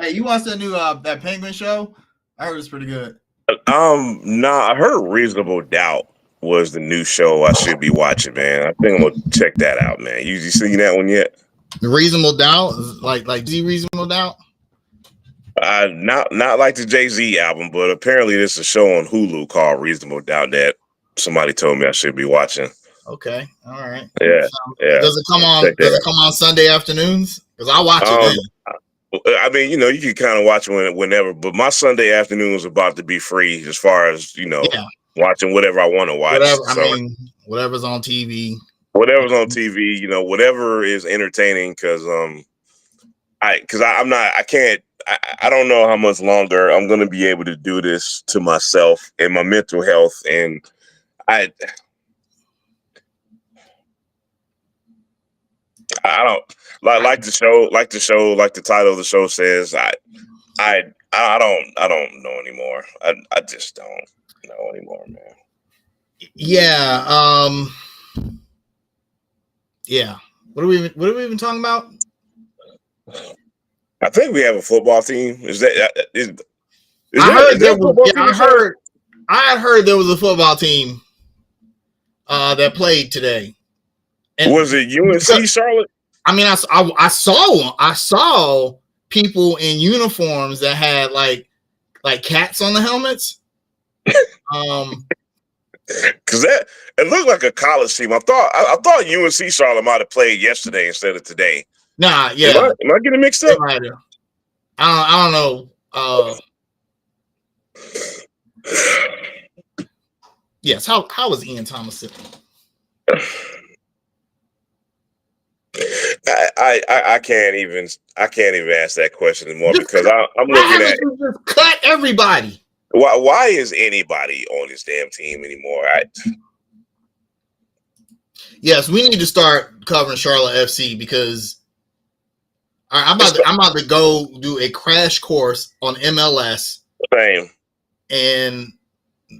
Hey, you watched that new that Penguin show? I heard it's pretty good. Nah, I heard Reasonable Doubt was the new show I should be watching, man. I think I'm gonna check that out, man. You seen that one yet? Reasonable Doubt, like Reasonable Doubt. Not like the Jay-Z album, but apparently there's a show on Hulu called Reasonable Doubt that somebody told me I should be watching. Okay, all right. Yeah, yeah. Does it come on? Does it come on Sunday afternoons? Because I watch it. I mean, you can kind of watch it whenever, but my Sunday afternoon is about to be free as far as watching whatever I want to watch. Whatever's on TV. Whatever's on TV, whatever is entertaining, because I don't know how much longer I'm going to be able to do this to myself and my mental health, and I don't like the show, like the title of the show says. I don't know anymore. I just don't know anymore, man. Yeah. Yeah. What are we even talking about? I think we have a football team. I had heard there was a football team that played today. And was it UNC Charlotte? I mean, I saw one. I saw people in uniforms that had like cats on the helmets. Because it looked like a college team. I thought UNC Charlotte might have played yesterday instead of today. Nah, yeah. Am I getting mixed up? I don't know. Yes. How was Ian Thomas sitting? I can't even ask that question anymore because I'm looking at just cut everybody. Why is anybody on this damn team anymore? Yes, we need to start covering Charlotte FC because I'm about to go do a crash course on MLS. Same. And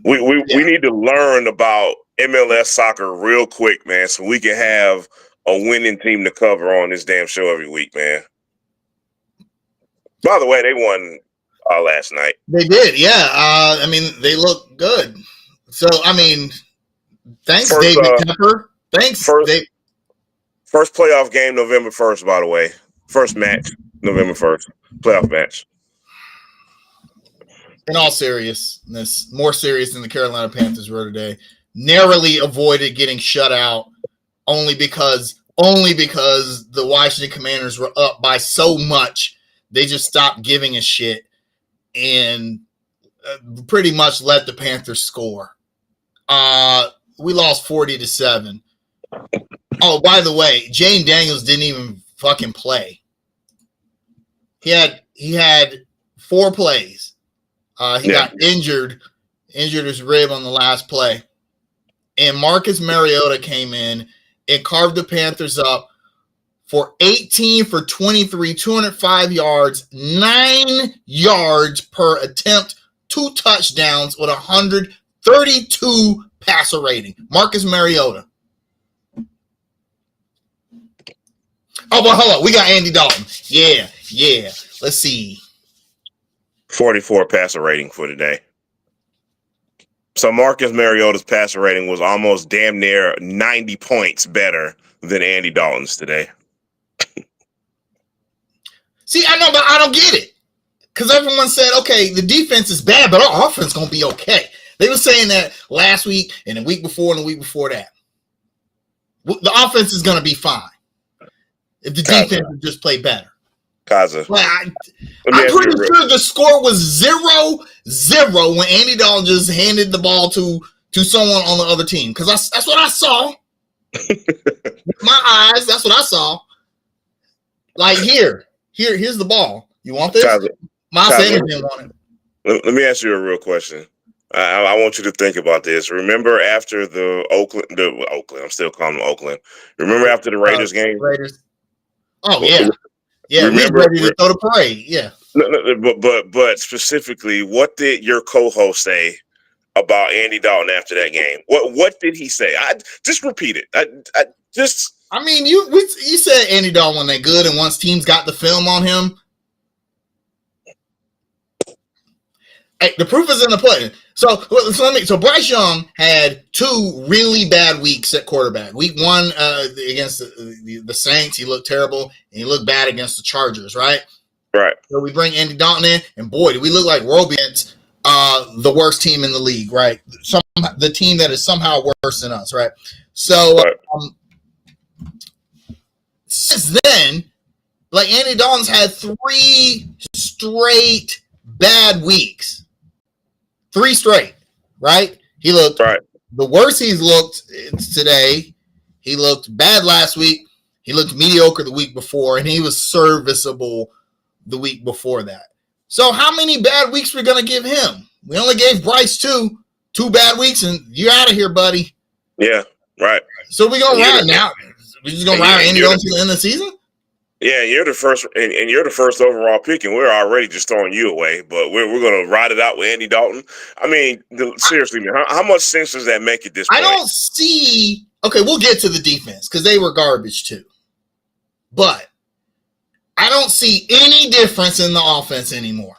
we need to learn about MLS soccer real quick, man, so we can have a winning team to cover on this damn show every week, man. By the way, they won last night. They did, yeah. I mean, they look good. So, I mean, thanks, David Tepper. Thanks. First playoff game, November 1st, by the way. First match, November 1st. Playoff match. In all seriousness, more serious than the Carolina Panthers were today. Narrowly avoided getting shut out only because the Washington Commanders were up by so much. They just stopped giving a shit and pretty much let the Panthers score. We lost 40-7. Oh, by the way, Jane Daniels didn't even fucking play. He had 4 plays. He got injured his rib on the last play. And Marcus Mariota came in and carved the Panthers up for 18 for 23, 205 yards, 9 yards per attempt, 2 touchdowns with 132 passer rating. Marcus Mariota. Oh, but hold on. We got Andy Dalton. Yeah. Let's see. 44 passer rating for today. So Marcus Mariota's passer rating was almost damn near 90 points better than Andy Dalton's today. See, I know, but I don't get it. Because everyone said, okay, the defense is bad, but our offense is going to be okay. They were saying that last week and the week before and the week before that. The offense is going to be fine if the defense would just play better. Kaza. Well, I'm pretty sure the score was 0-0 when Andy Dalton just handed the ball to someone on the other team. Because that's what I saw. With my eyes, that's what I saw. Like, here's the ball. You want this? Miles Sanders didn't want it. Let me ask you a real question. I want you to think about this. Remember after the Oakland, I'm still calling them Oakland. Remember after the Raiders game? Raiders. Oh, yeah. Yeah, remember, ready to throw the parade. Yeah. But specifically, what did your co-host say about Andy Dalton after that game? What did he say? I just repeat it. I mean, you said Andy Dalton wasn't that good, and once teams got the film on him, Hey, the proof is in the pudding. So Bryce Young had 2 really bad weeks at quarterback. Week 1 against the Saints, he looked terrible, and he looked bad against the Chargers, right? Right. So we bring Andy Dalton in, and boy, do we look like world beats, the worst team in the league, right? The team that is somehow worse than us, right? So Right. Since then, like Andy Dalton's had 3 straight bad weeks. 3 straight, right? He looked Right. the worst he's looked today. He looked bad last week. He looked mediocre the week before, and he was serviceable the week before that. So how many bad weeks we're going to give him? We only gave Bryce 2 bad weeks, and you're out of here, buddy. Yeah, right. So we're going to ride now. We're just going to ride Andy Dalton to the end of the season? Yeah, you're the first, and you're the first overall pick, and we're already just throwing you away. But we're going to ride it out with Andy Dalton. I mean, seriously, man, how much sense does that make at this point? I don't see. Okay, we'll get to the defense because they were garbage too, but I don't see any difference in the offense anymore.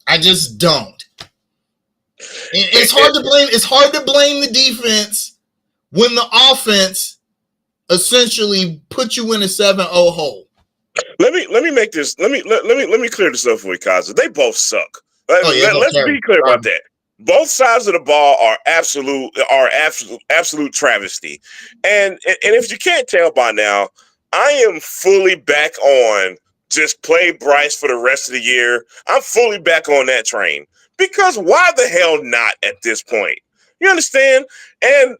I just don't. It's hard to blame. It's hard to blame the defense when the offense essentially put you in a 7-0 hole. Let me make this. Let me clear this up for you, Kaza. They both suck. Let's be clear about that. Both sides of the ball are absolute travesty. And if you can't tell by now, I am fully back on just play Bryce for the rest of the year. I'm fully back on that train because why the hell not at this point? You understand? And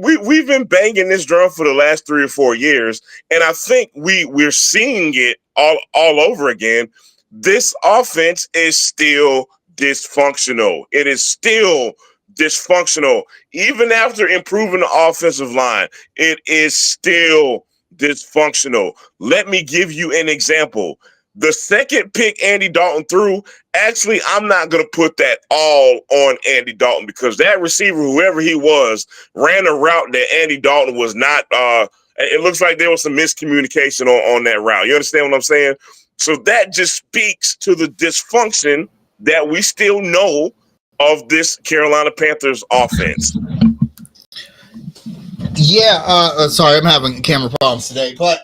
we've been banging this drum for the last 3 or 4 years, and I think we're seeing it all over again. This offense is still dysfunctional. It is still dysfunctional. Even after improving the offensive line, it is still dysfunctional. Let me give you an example. The second pick Andy Dalton threw, actually, I'm not going to put that all on Andy Dalton because that receiver, whoever he was, ran a route that Andy Dalton was not. It looks like there was some miscommunication on that route. You understand what I'm saying? So that just speaks to the dysfunction that we still know of this Carolina Panthers offense. Yeah, sorry, I'm having camera problems today, but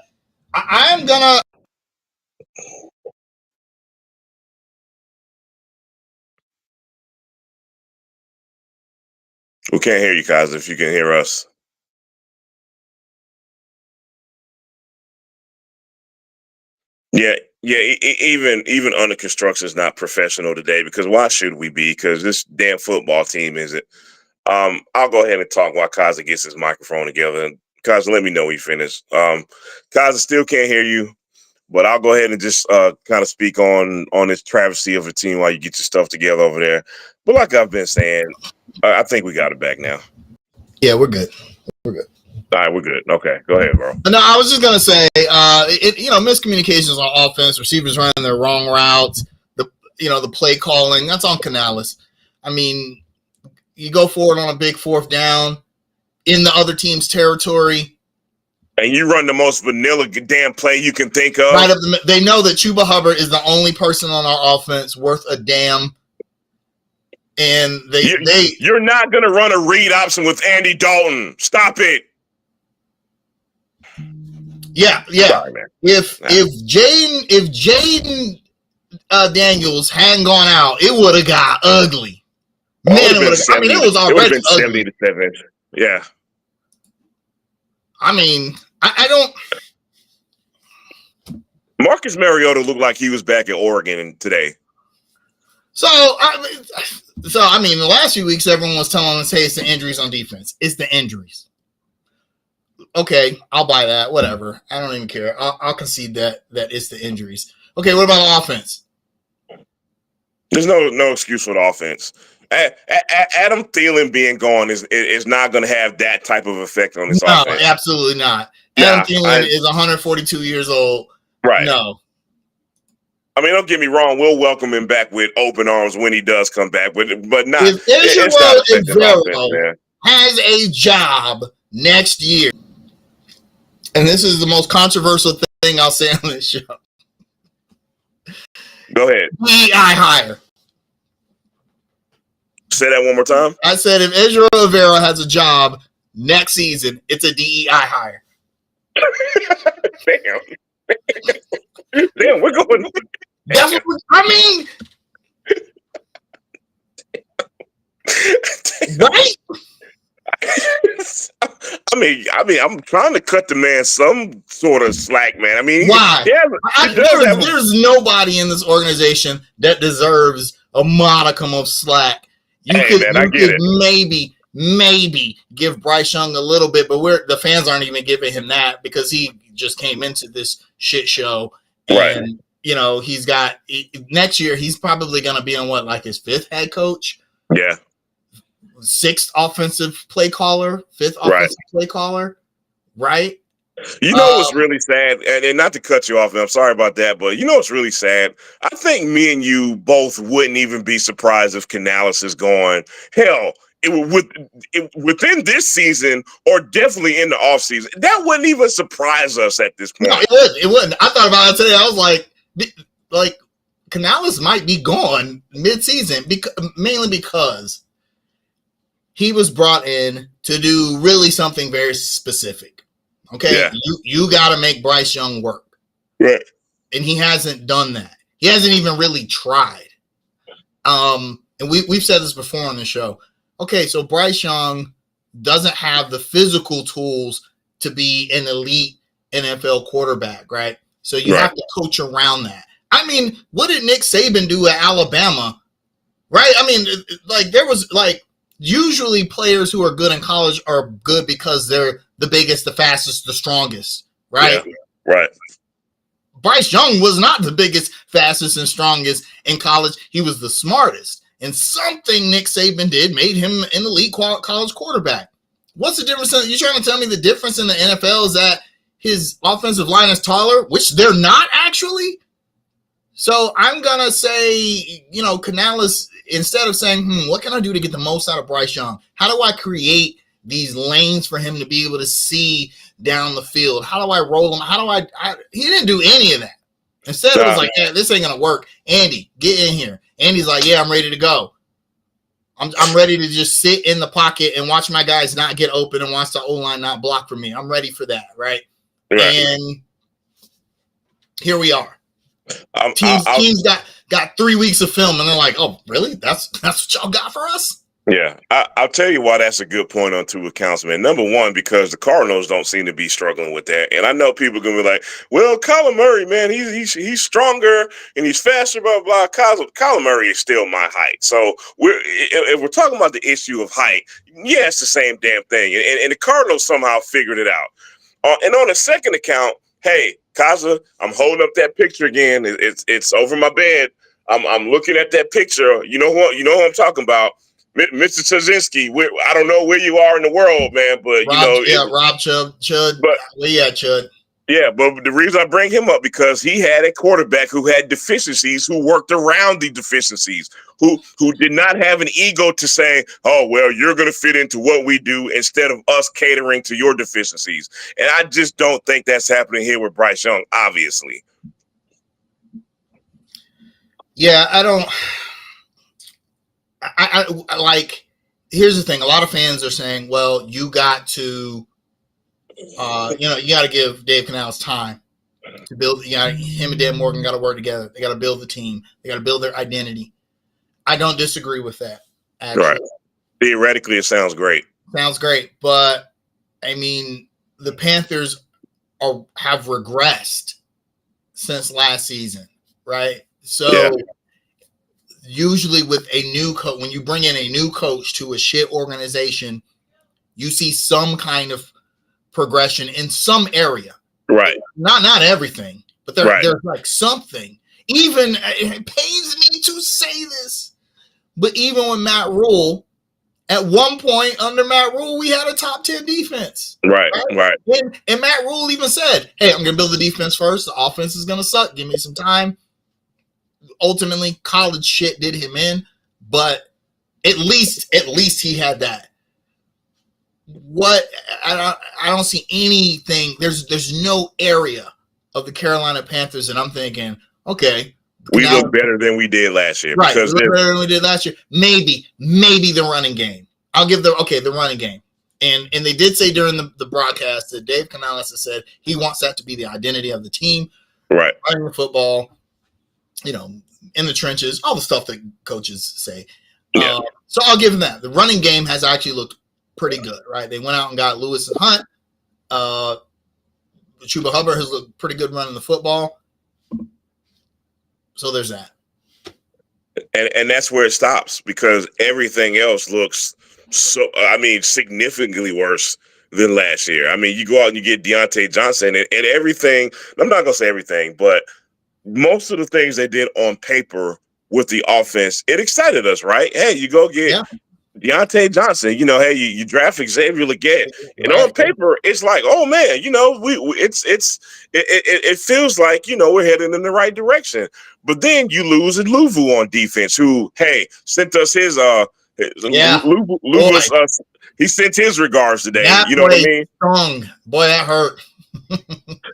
I'm gonna. We can't hear you guys if you can hear us. Yeah, even under construction is not professional today because why should we be? Because this damn football team isn't. I'll go ahead and talk while Kaza gets his microphone together. And Kaza, let me know when you finish. Kaza still can't hear you, but I'll go ahead and just kind of speak on this travesty of a team while you get your stuff together over there. But like I've been saying, I think we got it back now. Yeah, we're good. We're good. All right, we're good. Okay, go ahead, bro. No, I was just gonna say, miscommunications on offense, receivers running their wrong routes, the play calling, that's on Canales. I mean, you go forward on a big 4th down in the other team's territory, and you run the most vanilla damn play you can think of. Right up they know that Chuba Hubbard is the only person on our offense worth a damn. And you're not gonna run a read option with Andy Dalton. Stop it. Yeah. Sorry, if Jaden Daniels hadn't gone out, it would have got ugly. Man, it was already ugly. 70-7. Yeah. I mean, I don't. Marcus Mariota looked like he was back in Oregon today. So I mean, the last few weeks, everyone was telling us, "Hey, it's the injuries on defense. It's the injuries." Okay, I'll buy that. Whatever. I don't even care. I'll concede that it's the injuries. Okay, what about offense? There's no excuse for the offense. Adam Thielen being gone is not going to have that type of effect on this offense. No, absolutely not. Adam Thielen is 142 years old. Right. No. I mean, don't get me wrong. We'll welcome him back with open arms when he does come back, but not. If Israel has a job next year, and this is the most controversial thing I'll say on this show. Go ahead. I hire. Say that one more time. I said if Ezra Rivera has a job next season, it's a DEI hire. Damn. Damn, we're going. That's what I mean. Right? I mean, I'm trying to cut the man some sort of slack, man. I mean, why? Yeah, there's nobody in this organization that deserves a modicum of slack. You could maybe give Bryce Young a little bit, but the fans aren't even giving him that because he just came into this shit show. And, you know, next year, he's probably going to be on like his 5th head coach. Yeah. 6th offensive play caller, 5th offensive play caller. Right. You know what's really sad, and not to cut you off, and I'm sorry about that, but you know what's really sad? I think me and you both wouldn't even be surprised if Canales is going, hell, within this season or definitely in the offseason. That wouldn't even surprise us at this point. No, it wouldn't. I thought about it today. I was like Canales might be gone mid-season, mainly because he was brought in to do really something very specific. Okay, yeah. You got to make Bryce Young work. Right. And he hasn't done that. He hasn't even really tried. And we've said this before on the show. Okay, so Bryce Young doesn't have the physical tools to be an elite NFL quarterback, right? So you have to coach around that. I mean, what did Nick Saban do at Alabama? Right? I mean, like there was like usually players who are good in college are good because they're the biggest, the fastest, the strongest, right? Yeah, right. Bryce Young was not the biggest, fastest, and strongest in college. He was the smartest. And something Nick Saban did made him an elite college quarterback. What's the difference? You're trying to tell me the difference in the NFL is that his offensive line is taller, which they're not actually? So I'm going to say, you know, Canales, instead of saying, what can I do to get the most out of Bryce Young? How do I create these lanes for him to be able to see down the field? How do I roll him? He didn't do any of that. Instead, it was like, this ain't going to work. Andy, get in here. Andy's like, yeah, I'm ready to go. I'm ready to just sit in the pocket and watch my guys not get open and watch the O-line not block for me. I'm ready for that, right? And here we are. Teams got 3 weeks of film, and they're like, oh, really? That's what y'all got for us? Yeah, I'll tell you why that's a good point on 2 accounts, man. Number one, because the Cardinals don't seem to be struggling with that. And I know people are going to be like, well, Kyler Murray, man, he's stronger and he's faster, blah, blah, blah. Kyler Murray is still my height. So if we're talking about the issue of height, yeah, it's the same damn thing. And the Cardinals somehow figured it out. And on the second account, hey, Kaza, I'm holding up that picture again. It's over my bed. I'm looking at that picture. You know who I'm talking about. Mr. Trzynski, I don't know where you are in the world, man, but Rob Chud. But Chud. Yeah, but the reason I bring him up because he had a quarterback who had deficiencies, who worked around the deficiencies, who did not have an ego to say, oh, well, you're going to fit into what we do instead of us catering to your deficiencies. And I just don't think that's happening here with Bryce Young, obviously. Yeah, I like, here's the thing. A lot of fans are saying, well, you got to, you got to give Dave Canales time to build. Him and Dan Morgan got to work together. They got to build the team. They got to build their identity. I don't disagree with that. Actually. Right. Theoretically, it sounds great. Sounds great. But, I mean, the Panthers have regressed since last season, right? So, usually with a new coach, when you bring in a new coach to a shit organization, you see some kind of progression in some area. Right. Not everything, but there's like something. Even, it pains me to say this, but even with Matt Rule, at one point under Matt Rule, we had a top 10 defense. Right. And Matt Rule even said, hey, I'm going to build the defense first. The offense is going to suck. Give me some time. Ultimately, college shit did him in, but at least he had that. What I don't see anything. There's no area of the Carolina Panthers that I'm thinking, okay, We look better than we did last year. Right, because we look better than we did last year. Maybe the running game. I'll give the running game. And they did say during the broadcast that Dave Canales has said he wants that to be the identity of the team. Right. Running the football, in the trenches, all the stuff that coaches say. Yeah. So I'll give them that. The running game has actually looked pretty good, right? They went out and got Lewis and Hunt. Chuba Hubbard has looked pretty good running the football. So there's that. And that's where it stops because everything else looks significantly worse than last year. I mean, you go out and you get Deontay Johnson and everything. I'm not going to say everything, but most of the things they did on paper with the offense, it excited us, right? Hey, you go get Deontay Johnson, hey, you draft Xavier Legette, and on paper, it's like, oh man, it feels like, we're heading in the right direction. But then you lose Luvu on defense, who, hey, sent us his, he sent his regards today. You know what I mean? Strong. Boy, that hurt.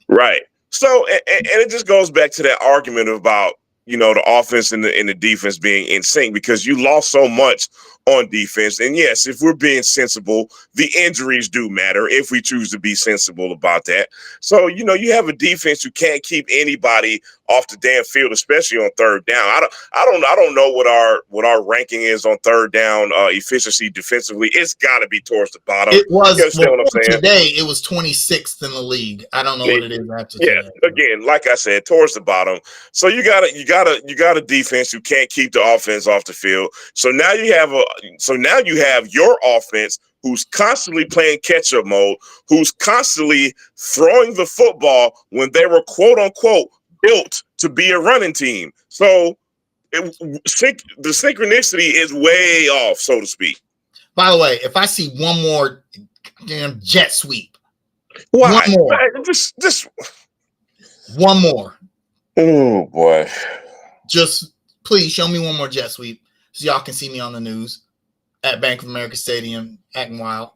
Right. So, and it just goes back to that argument about, the offense and the defense being in sync because you lost so much on defense. And yes, if we're being sensible, the injuries do matter if we choose to be sensible about that. So, you have a defense who can't keep anybody off the damn field, especially on third down. I don't know what our ranking is on third down efficiency defensively. It's got to be towards the bottom. It was today. It was 26th in the league. I don't know what it is after today. Again, like I said, towards the bottom. So you got a defense who can't keep the offense off the field. So now you have your offense who's constantly playing catch-up mode, who's constantly throwing the football when they were quote unquote built to be a running team. So the synchronicity is way off, so to speak. By the way, if I see one more damn jet sweep, one more. One more. Oh boy. Just please show me one more jet sweep so y'all can see me on the news at Bank of America Stadium acting wild.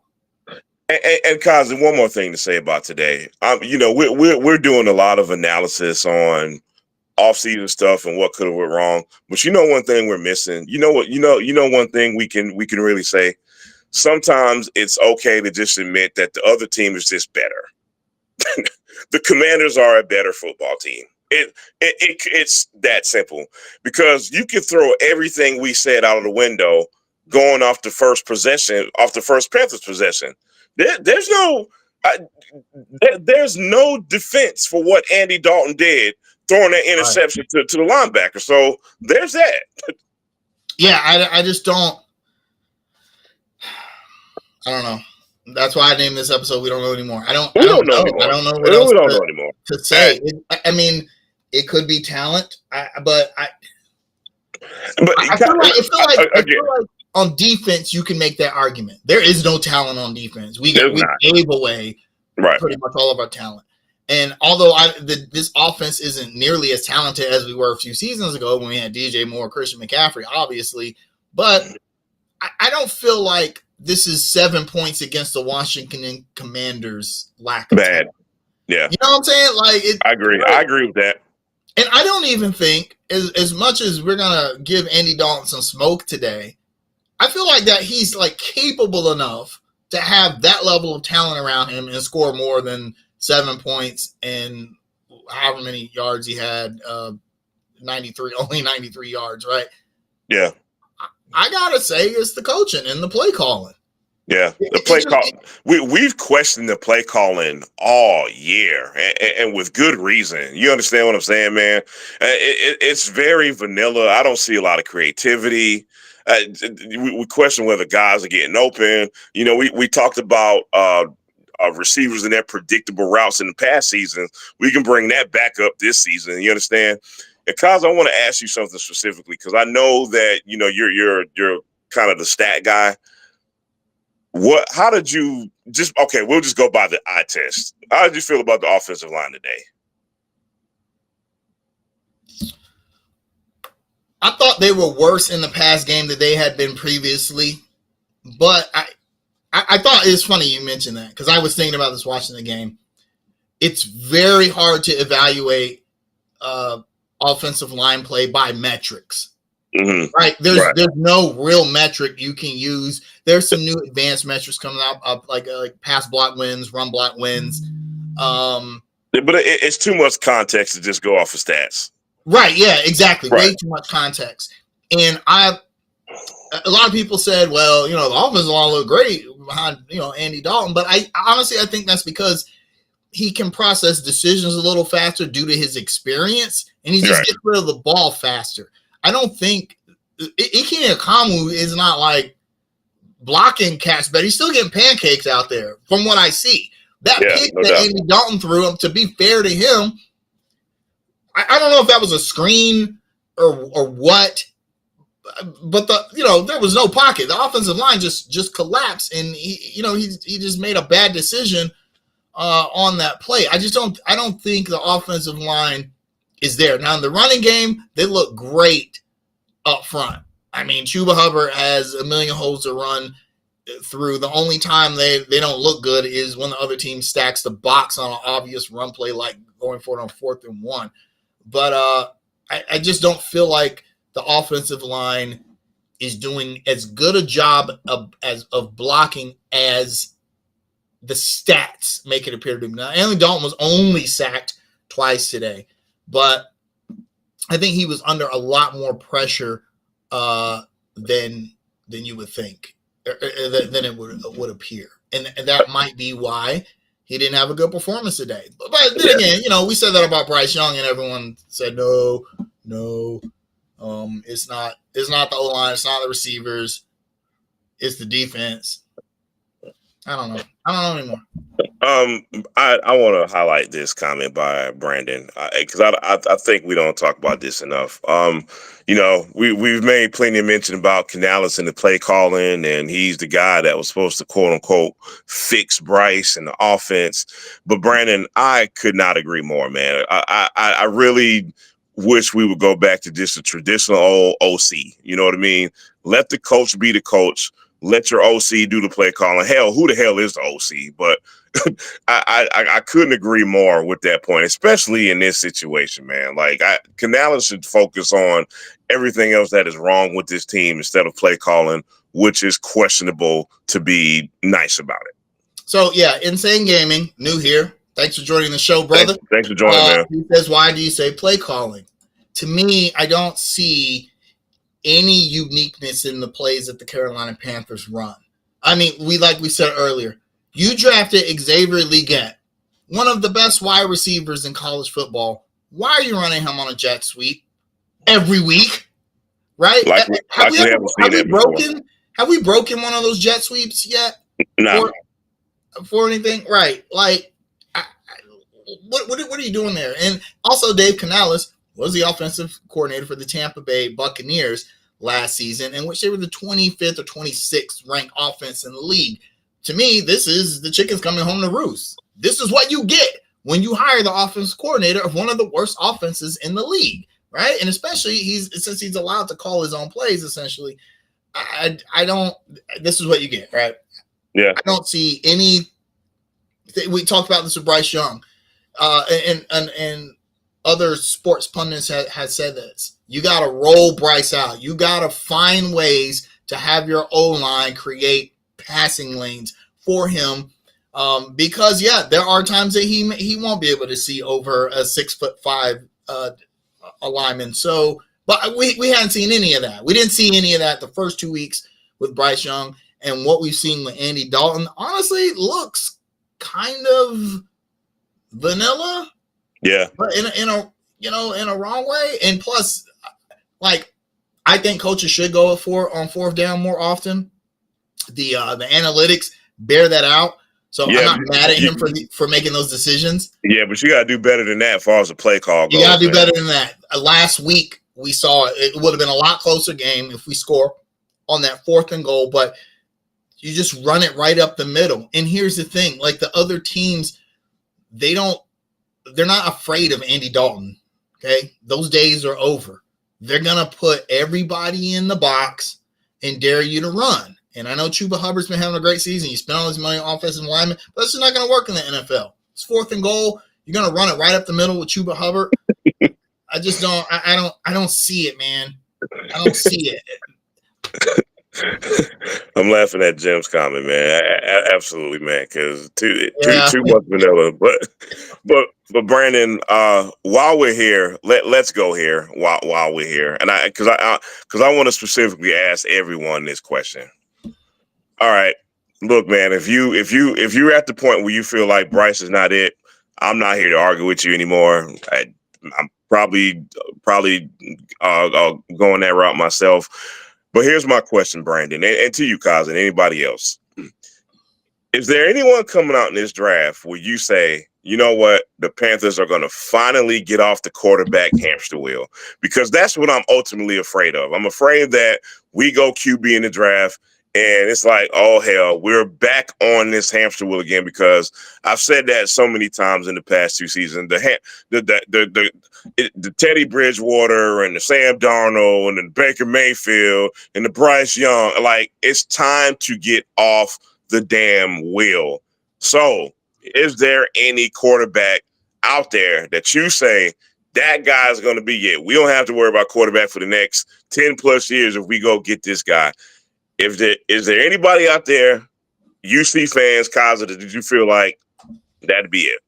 And Kazi, one more thing to say about today. We're doing a lot of analysis on off-season stuff and what could have went wrong. But one thing we're missing. One thing we can really say. Sometimes it's okay to just admit that the other team is just better. The Commanders are a better football team. It's that simple because you can throw everything we said out of the window going off the first Panthers possession. There's no defense for what Andy Dalton did throwing that interception to the linebacker. So there's that. Yeah, I just don't. I don't know. That's why I named this episode "We Don't Know Anymore." I don't know anymore. I don't know what else to say. It could be talent, but I feel like on defense, you can make that argument. There is no talent on defense. We gave away pretty much all of our talent. And although this offense isn't nearly as talented as we were a few seasons ago when we had DJ Moore, Christian McCaffrey, obviously, but I don't feel like this is 7 points against the Washington Commanders lack of bad. Talent. Yeah. You know what I'm saying? I agree. I agree with that. And I don't even think, as much as we're going to give Andy Dalton some smoke today, I feel like that he's capable enough to have that level of talent around him and score more than 7 points and however many yards he had, 93 yards, right? Yeah. I gotta say it's the coaching and the play calling. Yeah, the play call. We've questioned the play calling all year, and with good reason. You understand what I'm saying, man? It's very vanilla. I don't see a lot of creativity. We question whether guys are getting open. We talked about receivers and their predictable routes in the past season. We can bring that back up this season. You understand? And Kaz, I want to ask you something specifically because I know that you're kind of the stat guy. How did you we'll just go by the eye test. How did you feel about the offensive line today? I thought they were worse in the past game than they had been previously, but I thought it's funny you mentioned that because I was thinking about this watching the game. It's very hard to evaluate offensive line play by metrics. Mm-hmm. Right? There's no real metric you can use. There's some new advanced metrics coming up like pass block wins, run block wins. But it's too much context to just go off of stats. Right? Yeah, exactly. Right. Way too much context. And a lot of people said, well, the offensive line looked great behind Andy Dalton, but I honestly think that's because he can process decisions a little faster due to his experience, and he just gets rid of the ball faster. I don't think Ike Akamu is not like blocking cats, but he's still getting pancakes out there from what I see. That pick that Andy Dalton threw him, to be fair to him, I don't know if that was a screen or what, but there was no pocket. The offensive line just collapsed, and he just made a bad decision on that play. I don't think the offensive line is there. Now in the running game, they look great up front. I mean, Chuba Hubbard has a million holes to run through. The only time they don't look good is when the other team stacks the box on an obvious run play, like going for it on 4th and 1. But I just don't feel like the offensive line is doing as good a job of blocking as the stats make it appear to be. Now, Andy Dalton was only sacked twice today, but I think he was under a lot more pressure than you would think, than it would appear, and that might be why he didn't have a good performance today. But then again, we said that about Bryce Young, and everyone said no, it's not the O-line, it's not the receivers, it's the defense. I don't know anymore. I want to highlight this comment by Brandon because I think we don't talk about this enough. We've made plenty of mention about Canales and the play calling, and he's the guy that was supposed to quote unquote fix Bryce and the offense. But Brandon, I could not agree more, man. I really wish we would go back to just a traditional old OC. You know what I mean? Let the coach be the coach. Let your OC do the play calling. Hell, who the hell is the OC? But I couldn't agree more with that point, especially in this situation, man. Like, Canales should focus on everything else that is wrong with this team instead of play calling, which is questionable, to be nice about it. So, yeah, Insane Gaming, new here. Thanks for joining the show, brother. Thanks for joining, man. He says, why do you say play calling? To me, I don't see any uniqueness in the plays that the Carolina Panthers run. I mean, like we said earlier, you drafted Xavier Legette, one of the best wide receivers in college football. Why are you running him on a jet sweep every week? Right? Have we broken one of those jet sweeps yet? No. For anything? Right. Like, what are you doing there? And also, Dave Canales was the offensive coordinator for the Tampa Bay Buccaneers last season, in which they were the 25th or 26th ranked offense in the league. To me, this is the chickens coming home to roost. This is what you get when you hire the offensive coordinator of one of the worst offenses in the league, right? And especially since he's allowed to call his own plays, essentially. This is what you get, right? Yeah. I don't see any. We talked about this with Bryce Young, and other sports pundits have said this. You got to roll Bryce out. You got to find ways to have your O-line create passing lanes for him, because there are times that he won't be able to see over a 6'5" lineman. So, but we hadn't seen any of that. We didn't see any of that the first 2 weeks with Bryce Young, and what we've seen with Andy Dalton honestly looks kind of vanilla. Yeah, but in a wrong way. And plus, like, I think coaches should go on 4th down more often. The analytics bear that out. So I'm not mad at him for making those decisions. Yeah, but you gotta do better than that as far as the play call goes. You gotta do better than that. Last week we saw it would have been a lot closer game if we score on that 4th and goal, but you just run it right up the middle. And here's the thing: like, the other teams, they're not afraid of Andy Dalton. Okay, those days are over. They're gonna put everybody in the box and dare you to run. And I know Chuba Hubbard's been having a great season. You spent all his money on offensive linemen, but that's just not going to work in the NFL. It's 4th and goal. You're going to run it right up the middle with Chuba Hubbard. I just don't. I don't see it, man. I don't see it. I'm laughing at Jim's comment, man. Absolutely, man. Because too Yeah. much vanilla. But Brandon, while we're here, let's go here while we're here, and because I want to specifically ask everyone this question. All right, look, man. If you're at the point where you feel like Bryce is not it, I'm not here to argue with you anymore. I'm probably going that route myself. But here's my question, Brandon, and to you, Kaz, and anybody else. Is there anyone coming out in this draft where you say, you know what, the Panthers are going to finally get off the quarterback hamster wheel? Because that's what I'm ultimately afraid of. I'm afraid that we go QB in the draft, and it's like, oh, hell, we're back on this hamster wheel again, because I've said that so many times in the past 2 seasons. The Teddy Bridgewater and the Sam Darnold and the Baker Mayfield and the Bryce Young, like, it's time to get off the damn wheel. So is there any quarterback out there that you say that guy's going to be it? We don't have to worry about quarterback for the next 10 plus years if we go get this guy. Is there anybody out there, UC fans, Kaza, did you feel like that'd be it?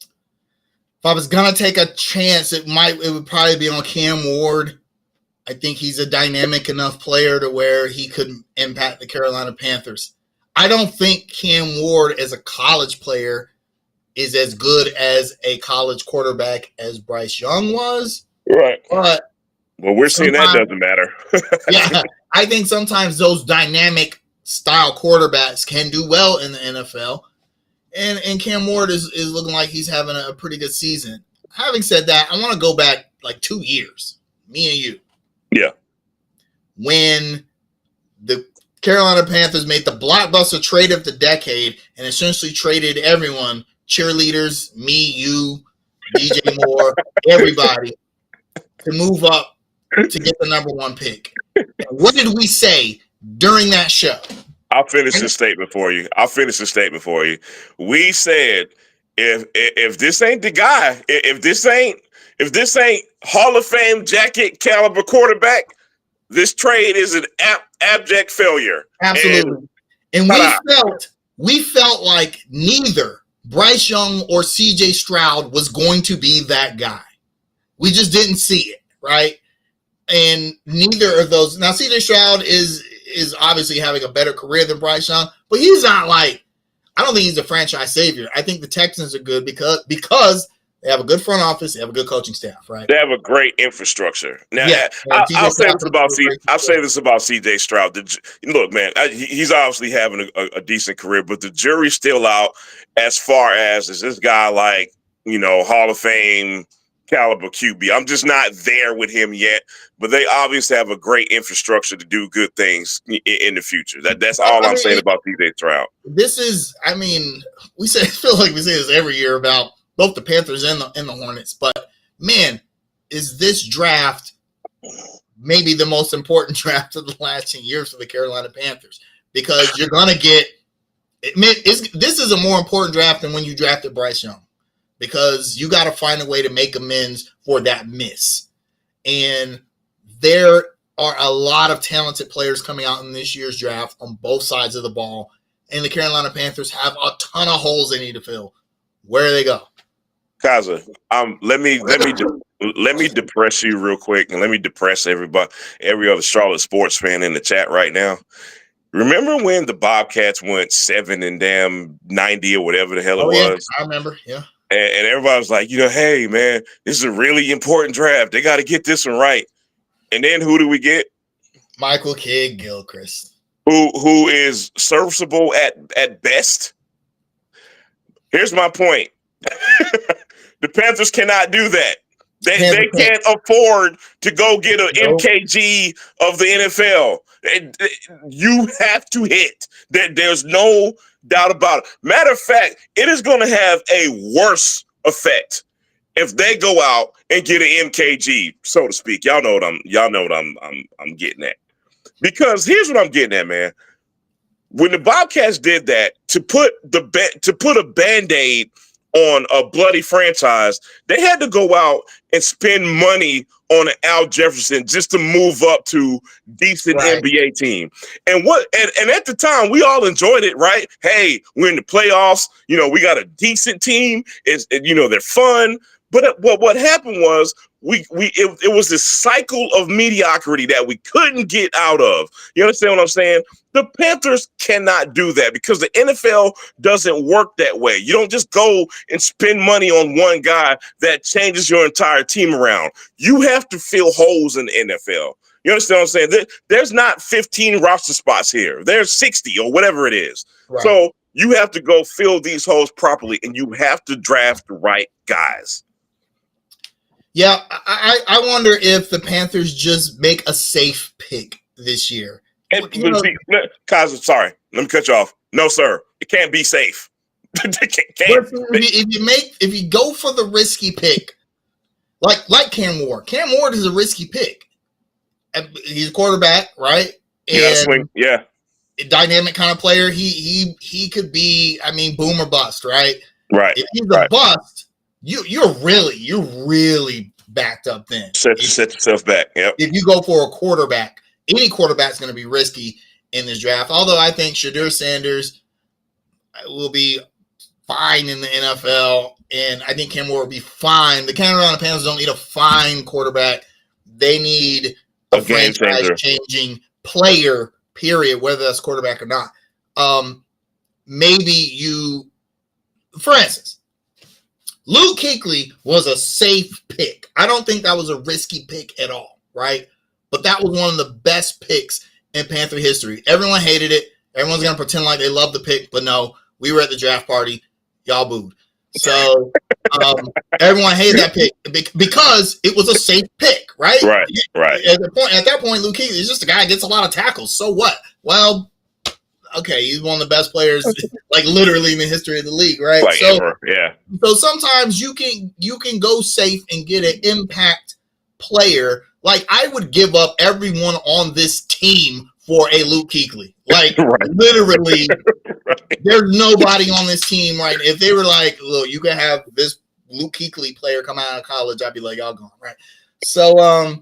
If I was gonna take a chance, it would probably be on Cam Ward. I think he's a dynamic enough player to where he could impact the Carolina Panthers. I don't think Cam Ward as a college player is as good as a college quarterback as Bryce Young was. Right. But we're seeing that doesn't matter. Yeah, I think sometimes those dynamic style quarterbacks can do well in the NFL. And Cam Ward is looking like he's having a pretty good season. Having said that, I want to go back like 2 years, me and you. Yeah. When the Carolina Panthers made the blockbuster trade of the decade and essentially traded everyone, cheerleaders, me, you, DJ Moore, everybody, to move up to get the number 1 pick. And what did we say during that show? I'll finish the statement for you. We said, if this ain't the guy, if this ain't Hall of Fame jacket caliber quarterback, this trade is an abject failure. Absolutely. And we felt like neither Bryce Young or CJ Stroud was going to be that guy. We just didn't see it, right? And neither of those. Now, CJ Stroud is obviously having a better career than Bryce Young, but he's not like, I don't think he's a franchise savior. I think the Texans are good because they have a good front office, they have a good coaching staff, right? They have a great infrastructure. Now, yeah, I'll say this about CJ Stroud. Look, man, he's obviously having a decent career, but the jury's still out as far as is this guy like, Hall of Fame caliber QB. I'm just not there with him yet, but they obviously have a great infrastructure to do good things in the future. That's all I'm saying about CJ Stroud. This is, I feel like we say this every year about both the Panthers and the Hornets, but man, is this draft maybe the most important draft of the last 10 years for the Carolina Panthers? Because you're going to get, this is a more important draft than when you drafted Bryce Young, because you got to find a way to make amends for that miss. And there are a lot of talented players coming out in this year's draft on both sides of the ball, and the Carolina Panthers have a ton of holes they need to fill. Where do they go? Kaza, let me depress you real quick, and let me depress every other Charlotte sports fan in the chat right now. Remember when the Bobcats went 7-90 or whatever the hell it was? I remember, yeah. And everybody was like, hey, man, this is a really important draft. They got to get this one right. And then who do we get? Michael Kidd-Gilchrist. Who is serviceable at best. Here's my point. The Panthers cannot do that. They can't afford to go get an MKG of the NFL. You have to hit. There's no doubt about it. Matter of fact, it is going to have a worse effect if they go out and get an MKG, so to speak. Y'all know what I'm getting at. Because here's what I'm getting at, man. When the Bobcats did that to put a Band-Aid on a bloody franchise, they had to go out and spend money on an Al Jefferson just to move up to decent NBA team. And at the time, we all enjoyed it, right? Hey, we're in the playoffs. We got a decent team. They're fun. But what happened was it was this cycle of mediocrity that we couldn't get out of. You understand what I'm saying? The Panthers cannot do that because the NFL doesn't work that way. You don't just go and spend money on one guy that changes your entire team around. You have to fill holes in the NFL. You understand what I'm saying? There's not 15 roster spots here. There's 60 or whatever it is. Right. So you have to go fill these holes properly, and you have to draft the right guys. Yeah, I wonder if the Panthers just make a safe pick this year. Kaiser, sorry, let me cut you off. No, sir, it can't be safe. If you go for the risky pick, like Cam Ward. Cam Ward is a risky pick. He's a quarterback, right? Yeah. A dynamic kind of player. He could be, boom or bust, right? Right. If he's a bust, you're really backed up then. Set yourself back. Yep. If you go for a quarterback, any quarterback's going to be risky in this draft. Although I think Shedeur Sanders will be fine in the NFL, and I think Cam Ward will be fine. The Carolina Panthers don't need a fine quarterback. They need a franchise-changing player, period, whether that's quarterback or not. For instance, Luke Kuechly was a safe pick. I don't think that was a risky pick at all, right? But that was one of the best picks in Panther history. Everyone hated it. Everyone's going to pretend like they love the pick, but no, we were at the draft party. Y'all booed. So everyone hated that pick because it was a safe pick, right? Right. At that point, Luke Kuechly is just a guy that gets a lot of tackles. So what? Well, okay, he's one of the best players, like literally in the history of the league, right? Ever. Yeah. So sometimes you can go safe and get an impact player. Like I would give up everyone on this team for a Luke Kuechly. Like literally, there's nobody on this team, right? If they were like, look, you can have this Luke Kuechly player come out of college, I'd be like, y'all gone, right? So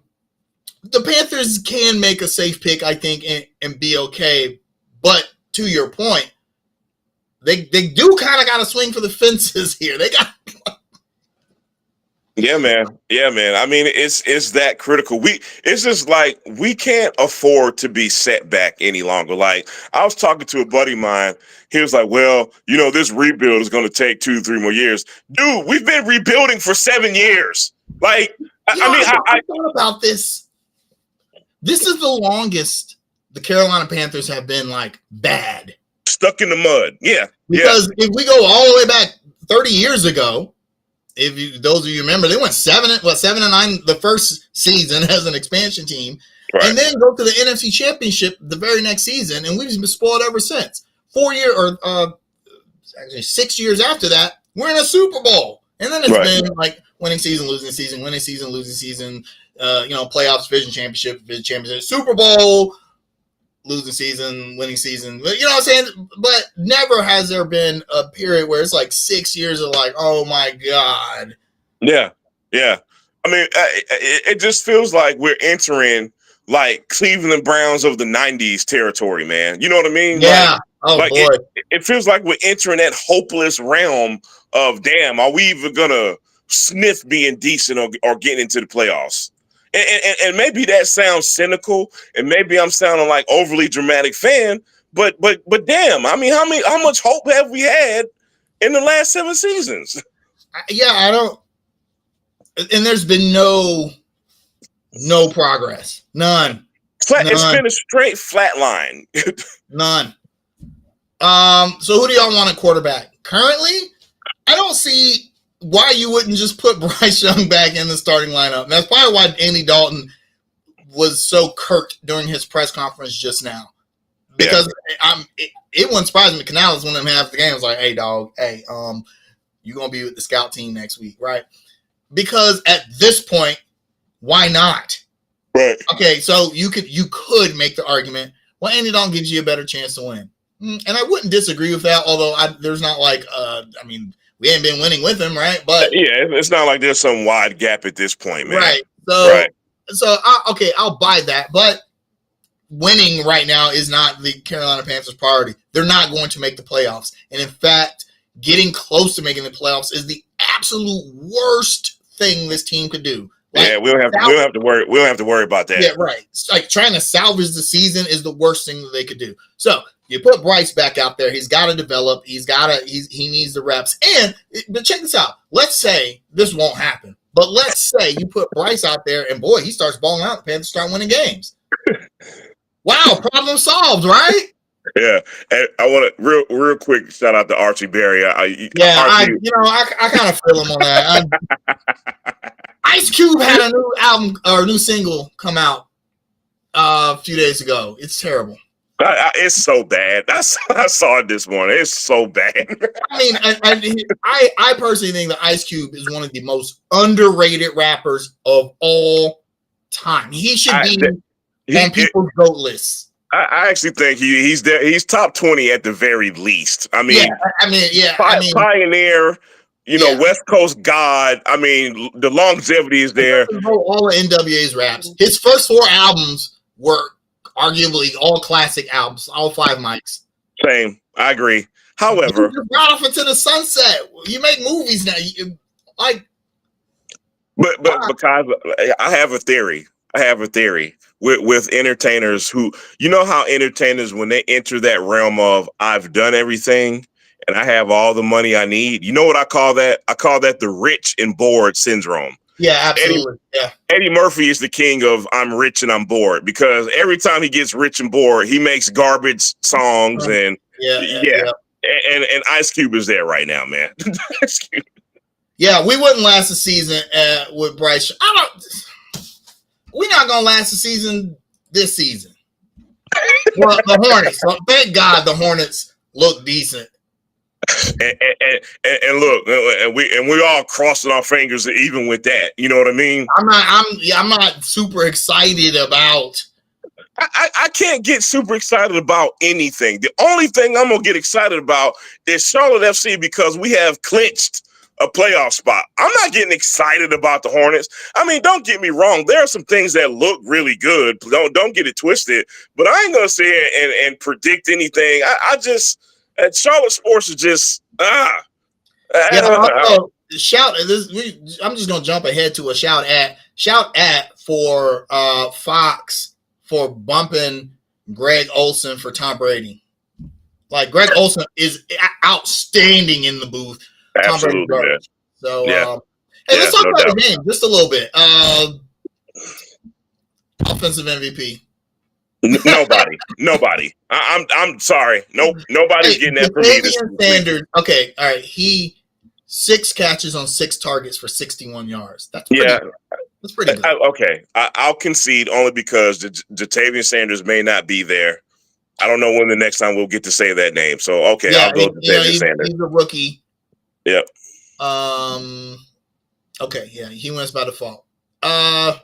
the Panthers can make a safe pick, I think, and be okay. But to your point, they do kind of got to swing for the fences here. They got. Yeah, man. It's that critical. It's just like we can't afford to be set back any longer. Like I was talking to a buddy of mine. He was like, well, this rebuild is going to take 2-3 more years. Dude, we've been rebuilding for 7 years. Like, I thought about this. This is the longest the Carolina Panthers have been like bad. Stuck in the mud. Yeah. Because if we go all the way back 30 years ago, those of you remember, they went 7-9 the first season as an expansion team, and then go to the NFC Championship the very next season, and we've been spoiled ever since. 6 years after that, we're in a Super Bowl, and then it's been like winning season, losing season, winning season, losing season. Playoffs, division championship, Super Bowl, losing season, winning season. But you know what I'm saying? But never has there been a period where it's like 6 years of like, oh my God. Yeah. It just feels like we're entering like Cleveland Browns of the 90s territory, man. You know what I mean? Yeah. Boy. It feels like we're entering that hopeless realm of, damn, are we even going to sniff being decent or getting into the playoffs? And maybe that sounds cynical, and maybe I'm sounding like overly dramatic fan, but damn, how much hope have we had in the last 7 seasons? Yeah, I don't. And there's been no progress, none. It's been a straight flat line. None. So who do y'all want at quarterback currently? I don't see why you wouldn't just put Bryce Young back in the starting lineup. And that's probably why Andy Dalton was so curt during his press conference just now. Because it wouldn't surprise me. Canales, one of them half the game, was like, hey, dog, you're going to be with the scout team next week, right? Because at this point, why not? Right. Okay, so you could make the argument, well, Andy Dalton gives you a better chance to win. And I wouldn't disagree with that, although there's not like, we ain't been winning with him, right? But yeah, it's not like there's some wide gap at this point, man. Right. So I'll buy that. But winning right now is not the Carolina Panthers' priority. They're not going to make the playoffs. And in fact, getting close to making the playoffs is the absolute worst thing this team could do. Like, yeah, we don't have to worry. We don't have to worry about that. Yeah, right. It's like trying to salvage the season is the worst thing that they could do. So you put Bryce back out there. He's got to develop. He needs the reps. But check this out. Let's say this won't happen. But let's say you put Bryce out there and boy, he starts balling out. The Panthers start winning games. Wow, problem solved, right? Yeah, and I want to real quick shout out to Archie Berry. I kind of feel him on that. Ice Cube had a new album or new single come out a few days ago. It's terrible. It's so bad. I saw it this morning. It's so bad. I mean, I personally think that Ice Cube is one of the most underrated rappers of all time. He should be on people's GOAT lists. I actually think he's there. He's top 20 at the very least. I mean, pioneer. West Coast God. I mean, the longevity is there. All of NWA's raps. His first 4 albums were arguably all classic albums, all 5 mics. Same. I agree. However, you ride off into the sunset. You make movies now. Because I have a theory. With entertainers who, how entertainers, when they enter that realm of I've done everything and I have all the money I need, you know what I call that? I call that the rich and bored syndrome. Yeah, absolutely. Eddie Murphy is the king of I'm rich and I'm bored, because every time he gets rich and bored, he makes garbage songs and And Ice Cube is there right now, man. Yeah, we wouldn't last the season with Bryce. We're not gonna last the season this season. Well, the Hornets. Well, thank God the Hornets look decent. And look, and we all crossing our fingers even with that. You know what I mean? I'm not super excited about. I can't get super excited about anything. The only thing I'm gonna get excited about is Charlotte FC, because we have clinched a playoff spot. I'm not getting excited about the Hornets. I mean, don't get me wrong. There are some things that look really good. Don't get it twisted. But I ain't gonna sit here and predict anything. I just Charlotte sports is just I'm just gonna jump ahead to a shout at for Fox for bumping Greg Olson for Tom Brady. Like, Greg Olson is outstanding in the booth. Absolutely. Man. So, let's talk about the game just a little bit. Offensive MVP. Nobody. I'm sorry. Nobody's getting that for me. Standard. Okay, all right. He 6 catches on 6 targets for 61 yards. That's pretty good. That's pretty good. Okay, I'll concede only because Ja'Tavion Sanders may not be there. I don't know when the next time we'll get to say that name. So I'll go Ja'Tavion Sanders. He's a rookie. Yep. Okay, yeah, he wins by default. I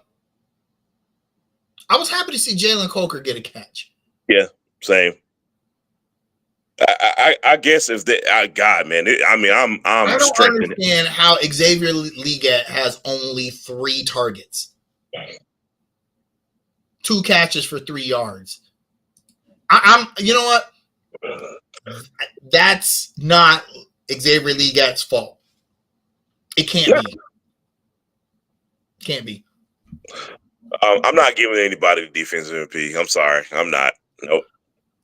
was happy to see Jalen Coker get a catch. Yeah, same. I guess if God, man, I'm I don't understand how Xavier Leggett has only 3 targets, 2 catches for 3 yards. You know what? That's not Xavier Leggett's fault. It can't be. Can't be. I'm not giving anybody the defensive MVP. I'm sorry. I'm not. Nope.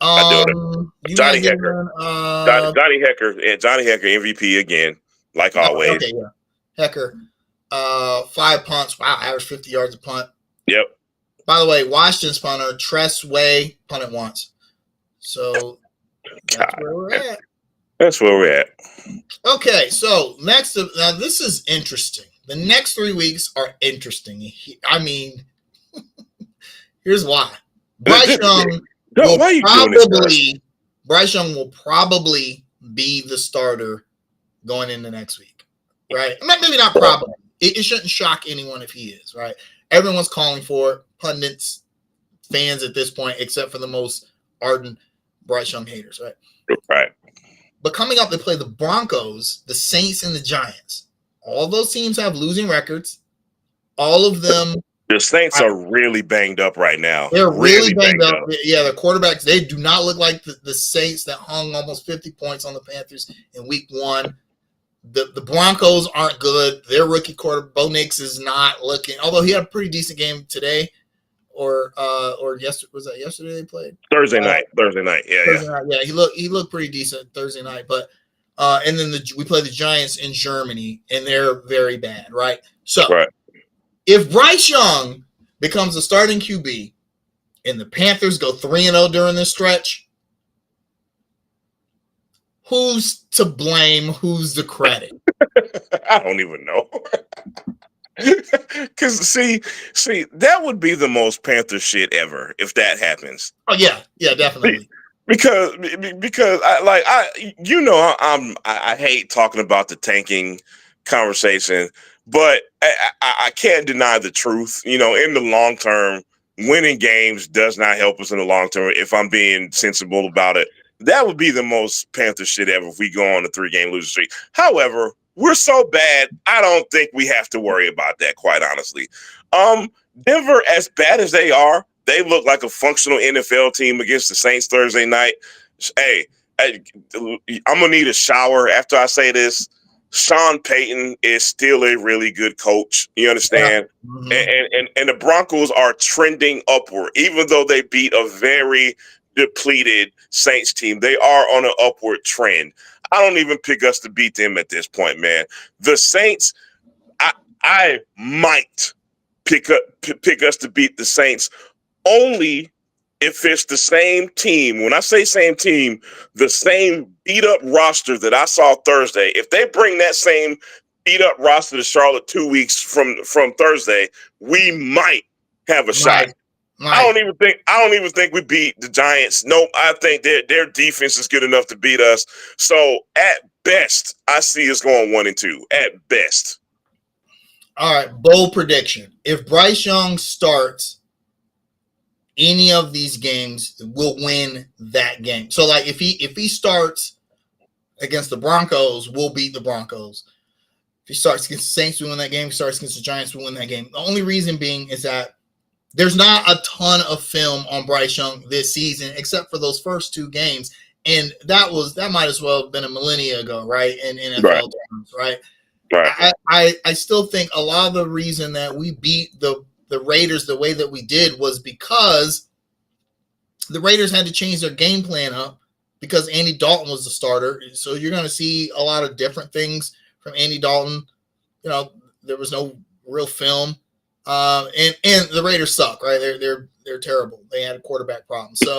I do it. Johnny Hekker. Johnny Hekker MVP again, like always. Okay, yeah. Hekker. 5 punts. Wow, average 50 yards a punt. Yep. By the way, Washington's punter, Tress Way, punted once. So that's where we're at. That's where we're at. Okay, so next, now this is interesting. The next 3 weeks are interesting. I mean, here's why. Bryce Young will probably be the starter going into next week, right? Maybe not probably. It shouldn't shock anyone if he is, right? Everyone's calling for it. Pundits, fans at this point, except for the most ardent Bryce Young haters, right? Right. But coming up, they play the Broncos, the Saints, and the Giants. All those teams have losing records. All of them. The Saints are really banged up right now. They're really banged up. Yeah, the quarterbacks, they do not look like the Saints that hung almost 50 points on the Panthers in week 1. The Broncos aren't good. Their rookie quarterback, Bo Nix, is not looking, although he had a pretty decent game today. Or yesterday, was that yesterday they played? Thursday night. Yeah. He looked pretty decent Thursday night, but and then we play the Giants in Germany, and they're very bad, right? So if Bryce Young becomes a starting QB, and the Panthers go 3-0 during this stretch, who's to blame? Who's the credit? I don't even know. Because see, that would be the most Panther shit ever if that happens. Oh yeah, definitely. Because I hate talking about the tanking conversation, but I can't deny the truth. In the long term, winning games does not help us in the long term. If I'm being sensible about it, that would be the most Panther shit ever if we go on a 3-game losing streak. However, we're so bad, I don't think we have to worry about that, quite honestly. Denver, as bad as they are, they look like a functional NFL team against the Saints Thursday night. Hey, I'm going to need a shower after I say this. Sean Payton is still a really good coach. You understand? Yeah. Mm-hmm. And the Broncos are trending upward. Even though they beat a very depleted Saints team, they are on an upward trend. I don't even pick us to beat them at this point, man. The Saints, I might pick us to beat the Saints only if it's the same team. When I say same team, the same beat-up roster that I saw Thursday. If they bring that same beat-up roster to Charlotte 2 weeks from Thursday, we might have a shot. I don't even think we beat the Giants. Nope, I think their defense is good enough to beat us. So at best, I see us going 1-2. At best. All right, bold prediction. If Bryce Young starts any of these games, we'll win that game. So like if he starts against the Broncos, we'll beat the Broncos. If he starts against the Saints, we win that game. If he starts against the Giants, we win that game. The only reason being is that there's not a ton of film on Bryce Young this season, except for those first 2 games. And that might as well have been a millennia ago, right? In NFL terms, right? Right. I still think a lot of the reason that we beat the Raiders the way that we did was because the Raiders had to change their game plan up because Andy Dalton was the starter. So you're going to see a lot of different things from Andy Dalton. There was no real film. And the Raiders suck, right? They're terrible. They had a quarterback problem. So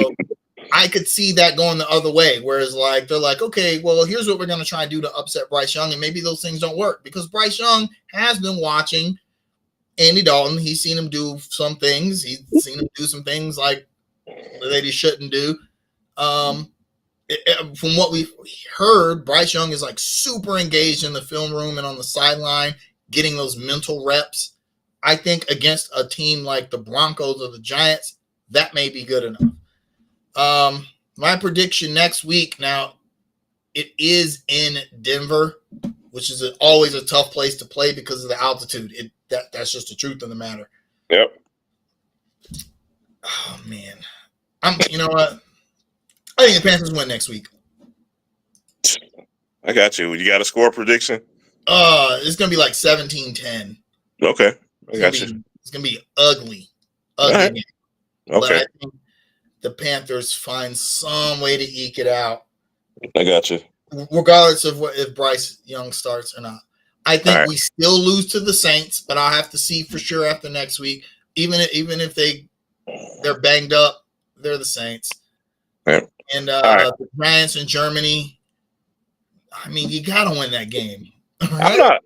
I could see that going the other way. Whereas they're like, okay, well, here's what we're going to try and do to upset Bryce Young. And maybe those things don't work because Bryce Young has been watching Andy Dalton. He's seen him do some things. He's seen him do some things like that he shouldn't do. From what we've heard, Bryce Young is super engaged in the film room and on the sideline, getting those mental reps. I think against a team like the Broncos or the Giants, that may be good enough. My prediction next week, now it is in Denver, which is always a tough place to play because of the altitude. That's just the truth of the matter. Yep. Oh man, you know what? I think the Panthers win next week. I got you. You got a score prediction? It's gonna be 17-10. Okay. It's gonna be ugly. Right. Game. Okay. But I think the Panthers find some way to eke it out. I got you. Regardless of if Bryce Young starts or not. I think we still lose to the Saints, but I'll have to see for sure after next week. Even if they're banged up, they're the Saints. Yeah. And the Giants in Germany, I mean, you gotta win that game. Right?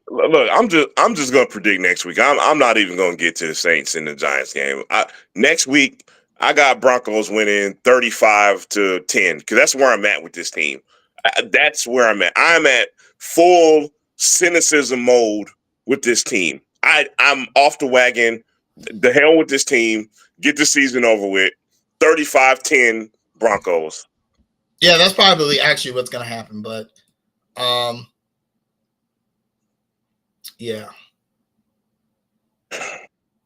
I'm just gonna predict next week. I'm not even gonna get to the Saints in the Giants game. Next week I got Broncos winning 35-10 because that's where I'm at with this team. That's where I'm at. I'm at full cynicism mode with this team. I'm off the wagon. The hell with this team. Get the season over with. 35-10 Broncos. Yeah, that's probably actually what's going to happen. But, yeah.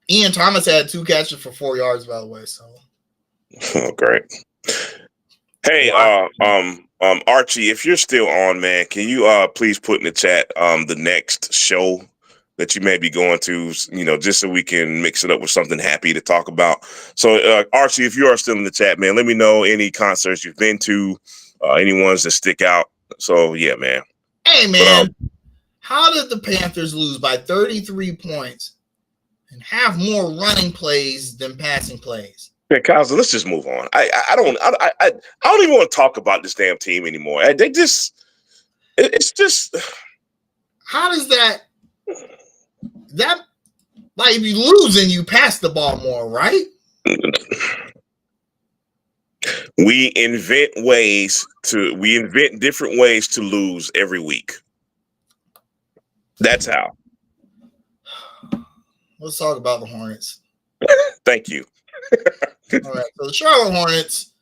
Ian Thomas had 2 catches for 4 yards, by the way. So, Oh, great. Hey, Archie, if you're still on, man, can you please put in the chat the next show that you may be going to, just so we can mix it up with something happy to talk about. So, Archie, if you are still in the chat, man, let me know any concerts you've been to, any ones that stick out. So, yeah, man. Hey, man, how did the Panthers lose by 33 points and have more running plays than passing plays? Okay, Kyle, let's just move on. I don't even want to talk about this damn team anymore. It's just, how does that like, if you lose and you pass the ball more, right? We invent different ways to lose every week. That's how. Let's talk about the Hornets. Thank you. All right. So the Charlotte Hornets,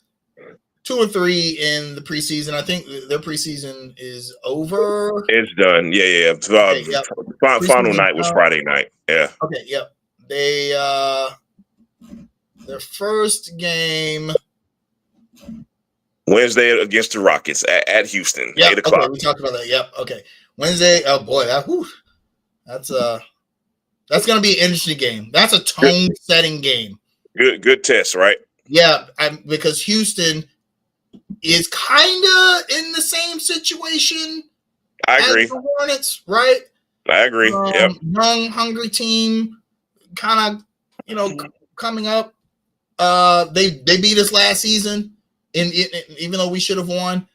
2-3 in the preseason. I think their preseason is over. It's done. Yeah. Okay, yep. Final night was Friday night. Yeah. Okay. Yep. They their first game Wednesday against the Rockets at Houston. Yep. 8 o'clock. Okay, we talked about that. Yep. Okay. Wednesday. Oh boy, that's going to be an interesting game. That's a tone-setting game. Good test, right? Yeah, because Houston is kind of in the same situation. I agree. As the Hornets, right? I agree. Yep. Young, hungry team, kind of, coming up. They beat us last season, and even though we should have won,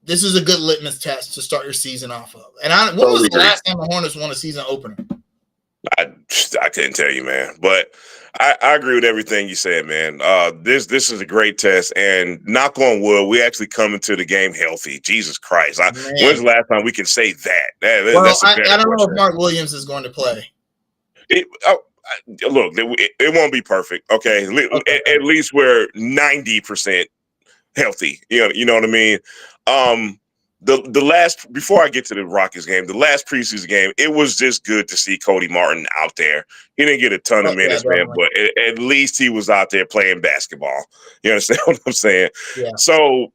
this is a good litmus test to start your season off of. And when was the last time the Hornets won a season opener? I couldn't tell you, man. But I agree with everything you said, man. This is a great test, and knock on wood, we actually come into the game healthy. Jesus Christ! When's the last time we can say that? That's I don't know if Mark Williams is going to play. Look, it won't be perfect. Okay, at least we're 90% healthy. You know what I mean? The last, before I get to the Rockets game, the last preseason game, it was just good to see Cody Martin out there. He didn't get a ton of minutes, man, but at least he was out there playing basketball. You understand what I'm saying? Yeah. So,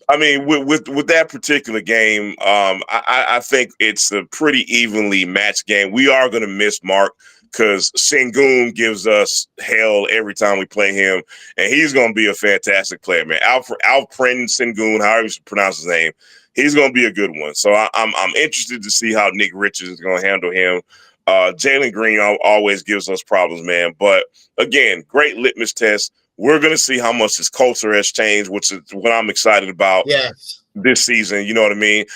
I mean, with that particular game, I think it's a pretty evenly matched game. We are going to miss Mark because Sengun gives us hell every time we play him, and he's going to be a fantastic player, man. Alperen Sengun, however you pronounce his name, he's going to be a good one. So I'm interested to see how Nick Richards is going to handle him. Jalen Green always gives us problems, man. But again, great litmus test. We're going to see how much his culture has changed, which is what I'm excited about this season. You know what I mean?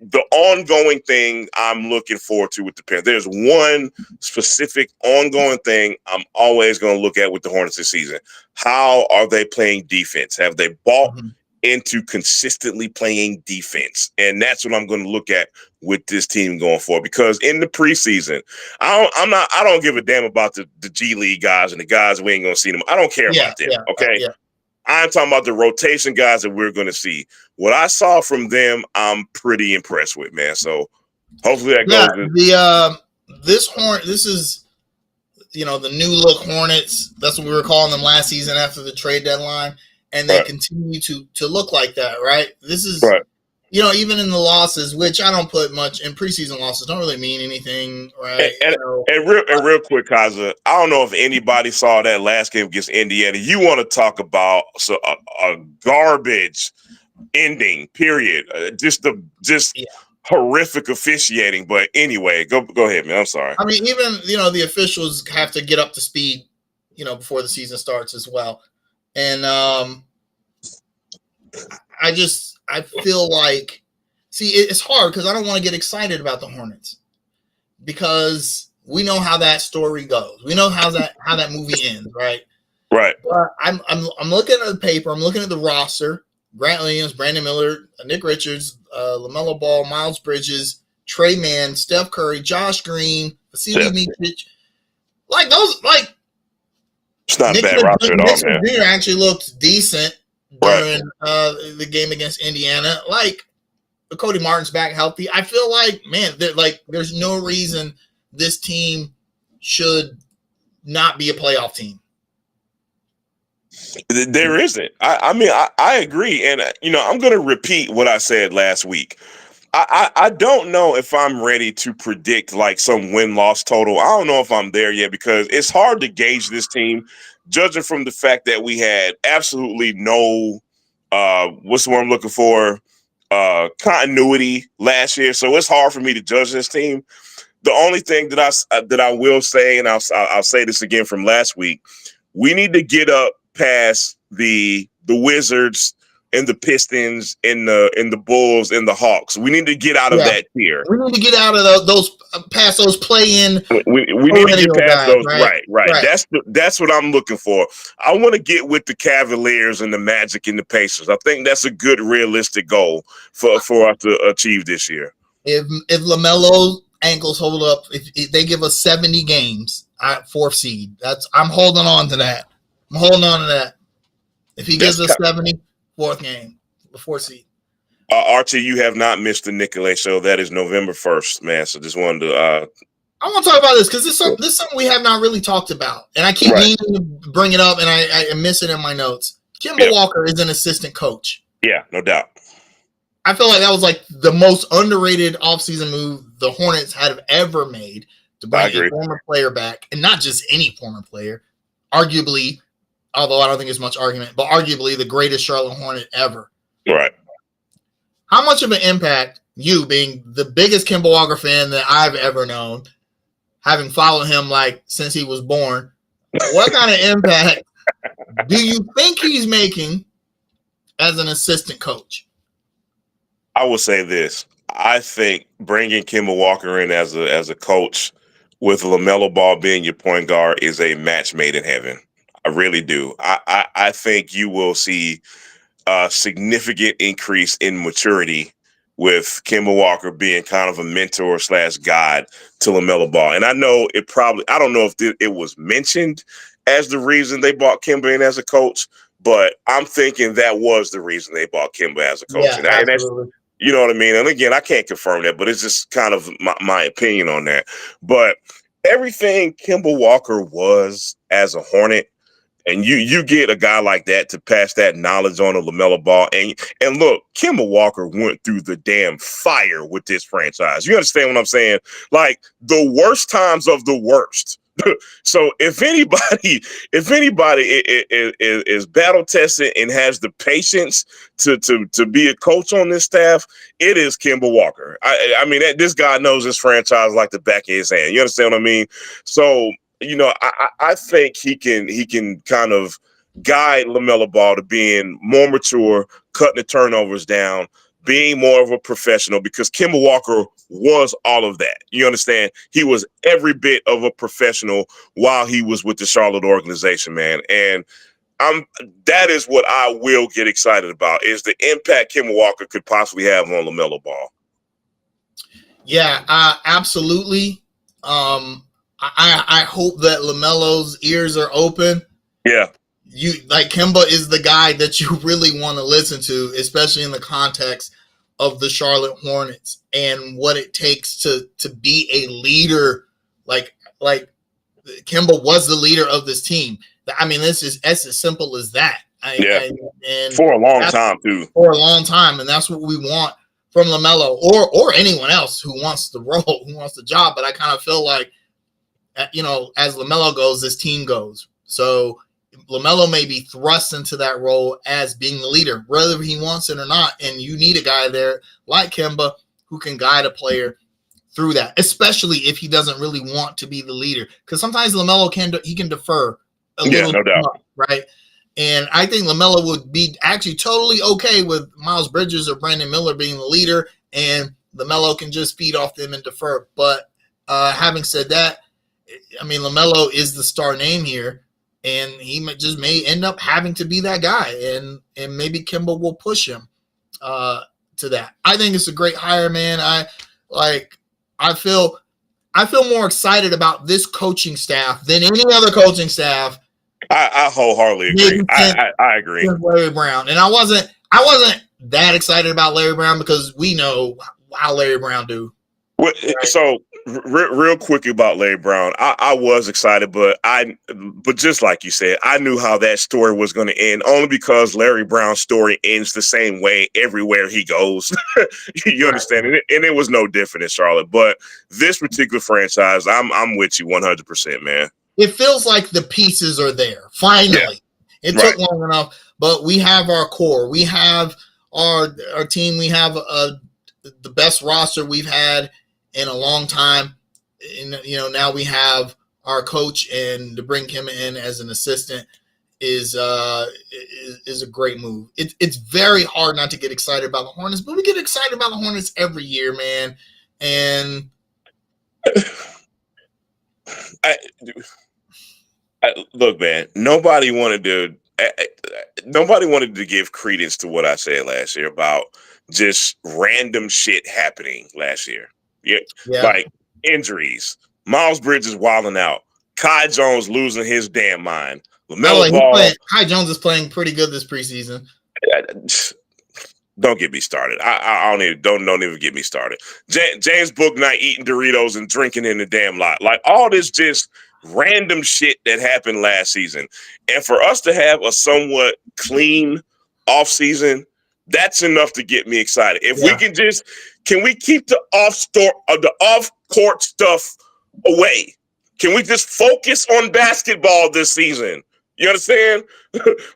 The ongoing thing I'm looking forward to with the Panthers, there's one specific ongoing thing I'm always going to look at with the Hornets this season. How are they playing defense? Have they bought into consistently playing defense? And that's what I'm going to look at with this team going forward, because in the preseason, I don't give a damn about the G League guys and the guys we ain't going to see them. I don't care about them. Okay. I'm talking about the rotation guys that we're going to see. What I saw from them, I'm pretty impressed with, man. So hopefully that goes. This is, the new look Hornets. That's what we were calling them last season after the trade deadline. And they continue to look like that, right? This is, even in the losses, which I don't put much in preseason losses, don't really mean anything, right? And real quick, Kaza, I don't know if anybody saw that last game against Indiana. You want to talk about a garbage ending, period. Just horrific officiating. But anyway, go ahead, man. I'm sorry. I mean, even, the officials have to get up to speed, before the season starts as well. And I feel like, it's hard because I don't want to get excited about the Hornets because we know how that story goes. We know how that movie ends, right? Right. I'm looking at the paper. I'm looking at the roster. Grant Williams, Brandon Miller, Nick Richards, LaMelo Ball, Miles Bridges, Trey Mann, Steph Curry, Josh Green, Vasily Mitrovic. It's not a bad roster at all, man. Jr. actually looked decent. Right. during the game against Indiana. Like, Cody Martin's back healthy. I feel like, man, there's no reason this team should not be a playoff team. There isn't. I mean, I agree. And, I'm going to repeat what I said last week. I don't know if I'm ready to predict like some win-loss total. I don't know if I'm there yet because it's hard to gauge this team, judging from the fact that we had absolutely no, what's the word I'm looking for, continuity last year. So it's hard for me to judge this team. The only thing that I will say, and I'll say this again from last week, we need to get up past the Wizards and the Pistons and the Bulls and the Hawks. We need to get out of that tier. We need to get out of those past those play-in. We need to get past those. Right. That's what I'm looking for. I want to get with the Cavaliers and the Magic and the Pacers. I think that's a good realistic goal for us to achieve this year. If LaMelo's ankles hold up, if they give us 70 games, 4th seed. I'm holding on to that. If he gives us 70, 4th game, the 4th seed. Archie, you have not missed the Nicolay show. That is November 1st, man. So just wanted to. I want to talk about this because this is something we have not really talked about, and I keep meaning to bring it up, and I miss it in my notes. Kemba Walker is an assistant coach. Yeah, no doubt. I feel like that was like the most underrated offseason move the Hornets have ever made to bring a former player back, and not just any former player. Arguably, although I don't think it's much argument, but arguably the greatest Charlotte Hornet ever. Right. How much of an impact, you being the biggest Kemba Walker fan that I've ever known, having followed him like since he was born, what kind of impact do you think he's making as an assistant coach? I will say this. I think bringing Kemba Walker in as a coach with LaMelo Ball being your point guard is a match made in heaven. I really do. I think you will see a significant increase in maturity with Kemba Walker being kind of a mentor / guide to LaMelo Ball. And I know I don't know if it was mentioned as the reason they brought Kemba in as a coach, but I'm thinking that was the reason they brought Kemba as a coach. Yeah, absolutely. You know what I mean? And again, I can't confirm that, but it's just kind of my opinion on that. But everything Kemba Walker was as a Hornet, and you get a guy like that to pass that knowledge on to LaMelo Ball. And look, Kemba Walker went through the damn fire with this franchise. You understand what I'm saying? Like the worst times of the worst. So if anybody is battle tested and has the patience to be a coach on this staff, it is Kemba Walker. I mean, this guy knows this franchise like the back of his hand. You understand what I mean? So, I think he can kind of guide LaMelo Ball to being more mature, cutting the turnovers down, being more of a professional, because Kemba Walker was all of that. You understand? He was every bit of a professional while he was with the Charlotte organization, man. And that is what I will get excited about, is the impact Kemba Walker could possibly have on LaMelo Ball. Yeah, absolutely. I hope that LaMelo's ears are open. Yeah. Kemba is the guy that you really want to listen to, especially in the context of the Charlotte Hornets and what it takes to be a leader. Like Kemba was the leader of this team. I mean, that's as simple as that. And for a long time too. For a long time, and that's what we want from LaMelo or anyone else who wants the role, who wants the job. But I kind of feel like, as LaMelo goes, this team goes. So LaMelo may be thrust into that role as being the leader, whether he wants it or not. And you need a guy there like Kemba who can guide a player through that, especially if he doesn't really want to be the leader. Because sometimes LaMelo can defer a little, no doubt, right? And I think LaMelo would be actually totally okay with Miles Bridges or Brandon Miller being the leader, and LaMelo can just feed off them and defer. But having said that, I mean, LaMelo is the star name here, and he may end up having to be that guy, and maybe Kemba will push him to that. I think it's a great hire, man. I feel more excited about this coaching staff than any other coaching staff I wholeheartedly agree. I agree. Larry Brown, and I wasn't that excited about Larry Brown because we know how Larry Brown do. Right? So real quick about Larry Brown, I was excited, but just like you said, I knew how that story was going to end only because Larry Brown's story ends the same way everywhere he goes. You understand? And it was no different in Charlotte. But this particular franchise, I'm with you 100%, man. It feels like the pieces are there. Finally, it took long enough, but we have our core. We have our team. We have the best roster we've had in a long time. And, now we have our coach, and to bring him in as an assistant is a great move. It's very hard not to get excited about the Hornets, but we get excited about the Hornets every year, man. And look, man, nobody wanted to give credence to what I said last year about just random shit happening last year. Yeah. Like injuries, Miles Bridges wilding out, Kai Jones losing his damn mind. LaMelo Ball. Kai Jones is playing pretty good this preseason. Don't get me started. I don't even get me started. James Bouknight eating Doritos and drinking in the damn lot. Like all this just random shit that happened last season. And for us to have a somewhat clean off season, that's enough to get me excited. If we can we keep the off court stuff away? Can we just focus on basketball this season? You understand?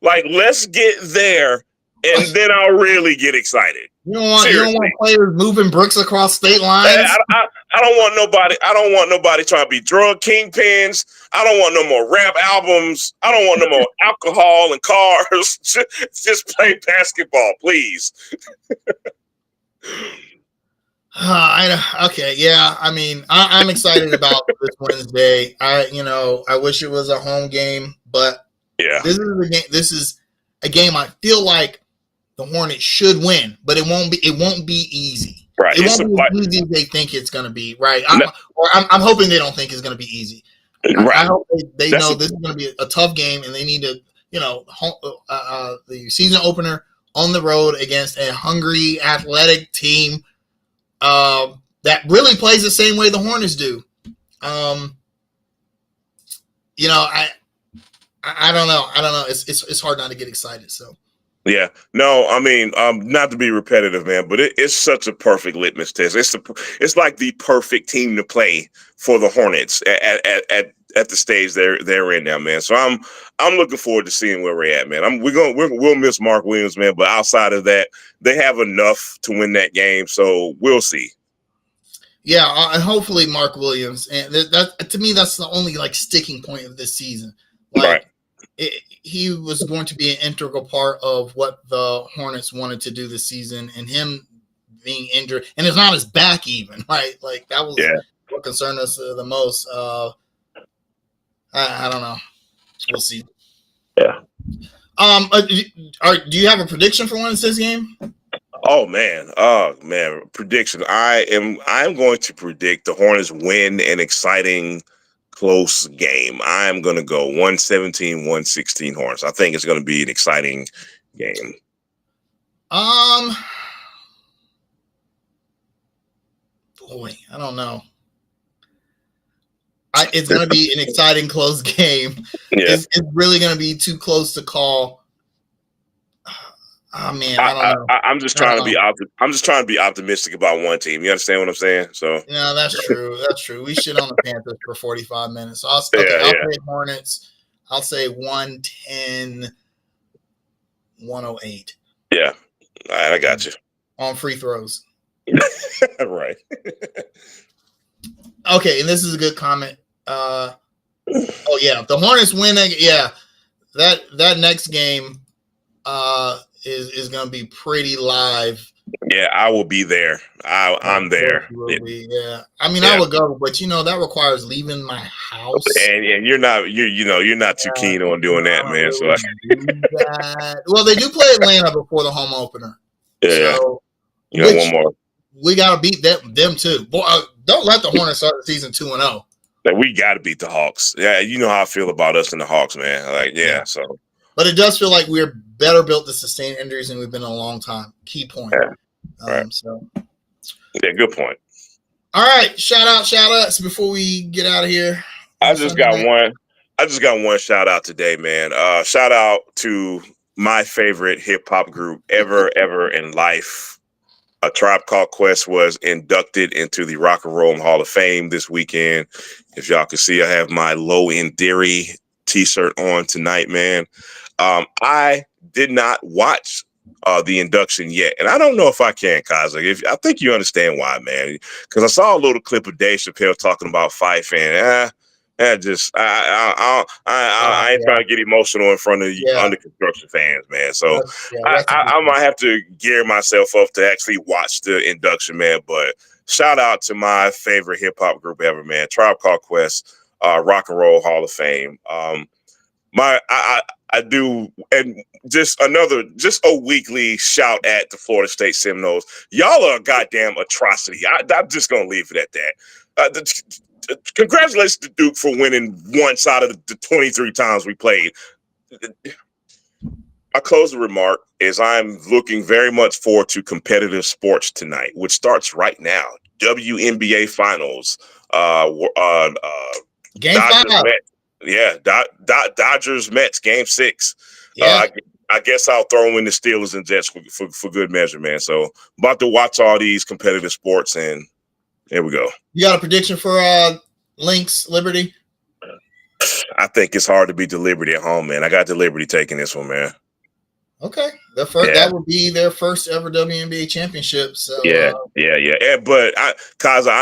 Like, let's get there, and then I'll really get excited. You don't want players moving bricks across state lines. I don't want nobody. I don't want nobody trying to be drug kingpins. I don't want no more rap albums. I don't want no more alcohol and cars. Just play basketball, please. Okay, yeah. I mean, I'm excited about this Wednesday. I wish it was a home game, but this is a game I feel like the Hornets should win, but it won't be easy. Right. It won't be as easy as they think it's going to be. Right. I'm hoping they don't think it's going to be easy. Right. I hope they know this is going to be a tough game, and they need to, the season opener on the road against a hungry, athletic team that really plays the same way the Hornets do. I don't know. It's hard not to get excited. So. Yeah, no, I mean, not to be repetitive, man, but it's such a perfect litmus test. It's like the perfect team to play for the Hornets at the stage they're in now, man. So I'm looking forward to seeing where we're at, man. We'll miss Mark Williams, man, but outside of that, they have enough to win that game. So we'll see. Yeah, and hopefully Mark Williams, and that to me that's the only sticking point of this season. Right. He was going to be an integral part of what the Hornets wanted to do this season, and him being injured, and it's not his back even, right? Like that was what concerned us the most. I don't know. We'll see. Yeah. Do you have a prediction for Wednesday's game? Oh man. Prediction. I'm going to predict the Hornets win an exciting close game. I'm going to go 117-116 Hornets. I think it's going to be an exciting game. Boy, I don't know. It's going to be an exciting close game. Yeah. It's really going to be too close to call. Oh man, I don't know. I'm just trying to be optimistic about one team. You understand what I'm saying? So yeah, that's true. That's true. We shit on the Panthers for 45 minutes. So I'll say Hornets. I'll say 110, 108. Yeah. All right, I got you. On free throws. Right. Okay, and this is a good comment. The Hornets win. Yeah, that next game is going to be pretty live. Yeah, I will be there. I'm there. Yeah, I mean, I would go, but that requires leaving my house. And you're not too keen on doing that, man. So well, they do play Atlanta before the home opener. Yeah, so, you got one more. We got to beat them too. Boy, don't let the Hornets start the season 2-0. That we got to beat the Hawks. Yeah, you know how I feel about us and the Hawks, man. Like, yeah. So, but it does feel like we're better built to sustain injuries than we've been in a long time. Key point. Yeah. Right. So, yeah, good point. All right, shout outs before we get out of here. I just got one shout out today, man. Shout out to my favorite hip hop group ever in life. A Tribe Called Quest was inducted into the Rock and Roll Hall of Fame this weekend. If y'all can see, I have my Low End Theory t-shirt on tonight, man. I did not watch the induction yet, and I don't know if I can, Kazak. I think you understand why, man. Because I saw a little clip of Dave Chappelle talking about Phife, and I ain't trying to get emotional in front of under construction fans, man. So I might have to gear myself up to actually watch the induction, man. But shout out to my favorite hip hop group ever, man. Tribe Called Quest, Rock and Roll Hall of Fame. I do, and just a weekly shout at the Florida State Seminoles. Y'all are a goddamn atrocity. I'm just gonna leave it at that. Congratulations to Duke for winning once out of the 23 times we played. My closing remark is I'm looking very much forward to competitive sports tonight, which starts right now. WNBA Finals. Game Dodgers 5. Mets. Yeah, Dodgers Mets Game 6. Yeah. I guess I'll throw in the Steelers and Jets for good measure, man. So about to watch all these competitive sports, and here we go. You got a prediction for Lynx Liberty? I think it's hard to beat the Liberty at home, man. I got the Liberty taking this one, man. Okay, that would be their first ever WNBA championship. So yeah. But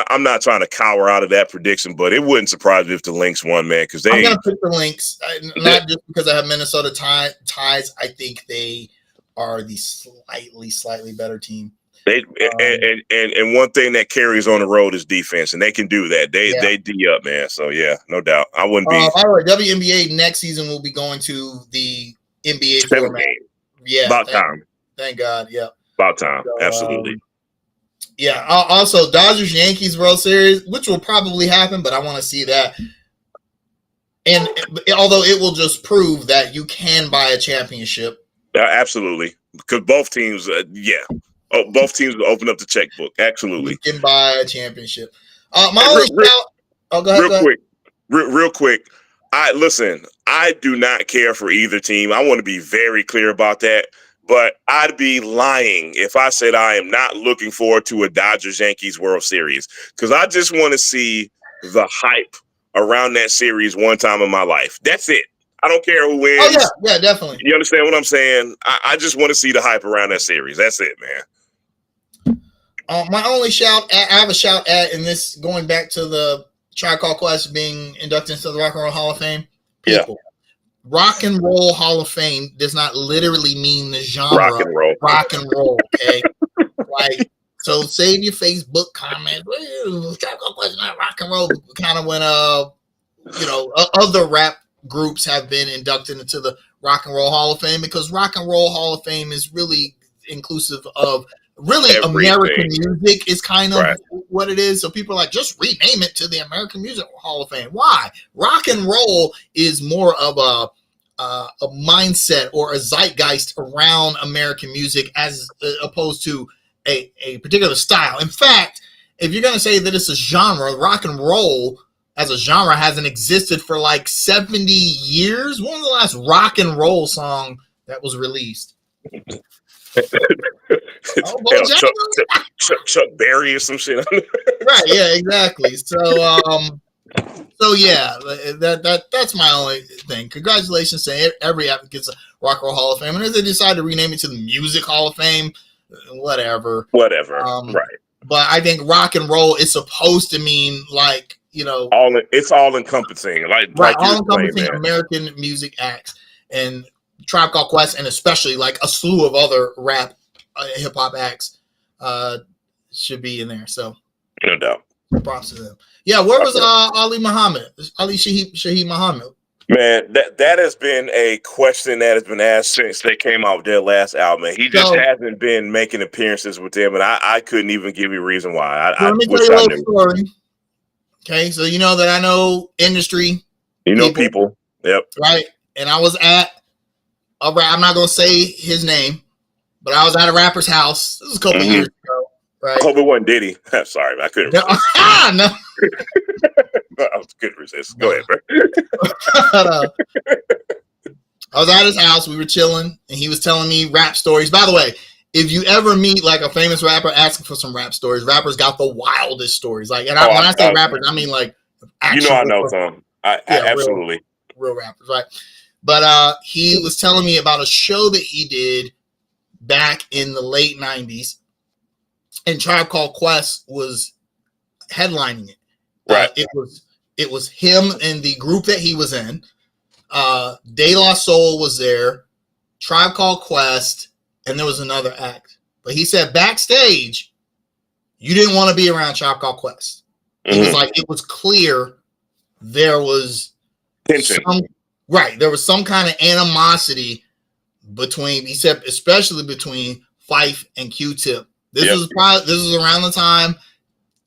I'm not trying to cower out of that prediction, but it wouldn't surprise me if the Lynx won, man. Because I'm gonna pick the Lynx, not just because I have Minnesota ties. I think they are the slightly better team. And one thing that carries on the road is defense, and they can do that. They D up, man. So yeah, no doubt. I wouldn't be. By the way, WNBA next season will be going to the NBA format. Yeah, about time. Thank God. Yeah, about time. So, absolutely. Yeah. Also, Dodgers Yankees World Series, which will probably happen, but I want to see that. And although it will just prove that you can buy a championship. Absolutely, because both teams, both teams will open up the checkbook. Absolutely. You can buy a championship. Go ahead. Real quick. I do not care for either team. I want to be very clear about that. But I'd be lying if I said I am not looking forward to a Dodgers-Yankees World Series. Because I just want to see the hype around that series one time in my life. That's it. I don't care who wins. Oh, yeah, definitely. You understand what I'm saying? I just want to see the hype around that series. That's it, man. My only I have a shout at, and this going back to the Tribe Called Quest being inducted into the Rock and Roll Hall of Fame. People, Rock and Roll Hall of Fame does not literally mean the genre rock and roll. Okay, so save your Facebook comments. Tribe Called Quest not rock and roll. Kind of when other rap groups have been inducted into the Rock and Roll Hall of Fame, because Rock and Roll Hall of Fame is really inclusive of everything. American music is kind of what it is. So people are like, just rename it to the American Music Hall of Fame. Why? Rock and roll is more of a mindset or a zeitgeist around American music as opposed to a particular style. In fact, if you're going to say that it's a genre, rock and roll as a genre hasn't existed for like 70 years. When was the last rock and roll song that was released? Chuck Berry or some shit. Right, yeah, exactly. So yeah, that's my only thing. Congratulations to every applicant gets a Rock and Roll Hall of Fame, and if they decide to rename it to the Music Hall of Fame, whatever. Right. But I think rock and roll is supposed to mean it's all encompassing, all encompassing American music acts, and Tribe Called Quest, and especially like a slew of other rap hip hop acts should be in there. So no doubt. Props to them. Yeah, where was Ali Shaheed Muhammad? Man, that has been a question that has been asked since they came out with their last album. He just hasn't been making appearances with them, and I couldn't even give you a reason why. Let me tell you a little story. Okay, so you know that I know industry. You know people. Yep. Right, and I was at a rap. I'm not gonna say his name, but I was at a rapper's house. This was a couple years ago. Right. Hope it wasn't Diddy. Sorry, I couldn't resist. No. I couldn't resist. Go ahead, bro. I was at his house. We were chilling, and he was telling me rap stories. By the way, if you ever meet like a famous rapper asking for some rap stories, rappers got the wildest stories. Like, and when I say rappers, I mean like actual, I know some. Absolutely real rappers, right? But he was telling me about a show that he did back in the late '90s, and Tribe Called Quest was headlining it. Right. It was him and the group that he was in. De La Soul was there, Tribe Called Quest, and there was another act. But he said backstage, you didn't want to be around Tribe Called Quest. He was like, it was clear there was tension. There was some kind of animosity between, he said, especially between Phife and Q-Tip. This was around the time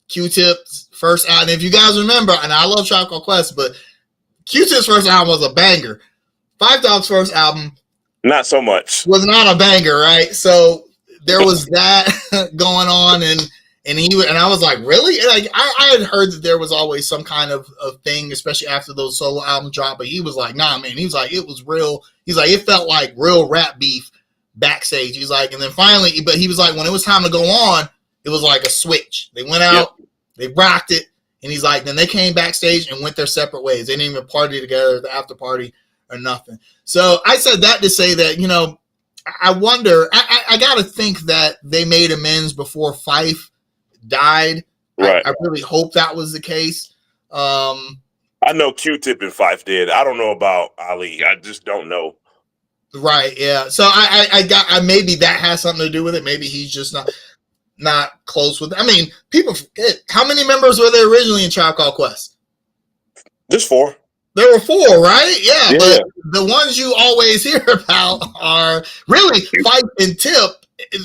Q-Tip's first album. If you guys remember, and I love Tribe Called Quest, but Q-Tip's first album was a banger. Phife Dawg's first album, not so much, was not a banger, right? So there was that going on, and I was like, really? And like I had heard that there was always some kind of thing, especially after those solo album dropped. But he was like, nah, man. He was like, it was real. He's like, it felt like real rap beef backstage. He's like, and then finally, but he was like, when it was time to go on, it was like a switch. They went out, they rocked it. And he's like, then they came backstage and went their separate ways. They didn't even party together at the after party or nothing. So I said that to say that, you know, I wonder, I got to think that they made amends before Phife died. Right. I really hope that was the case. I know Q-Tip and Phife did. I don't know about Ali. I just don't know. Right. Yeah. So I maybe that has something to do with it. Maybe he's just not close with. I mean, people forget how many members were there originally in Tribe Called Quest? Just 4. There were 4, right? Yeah, but the ones you always hear about are really Phife and Tip.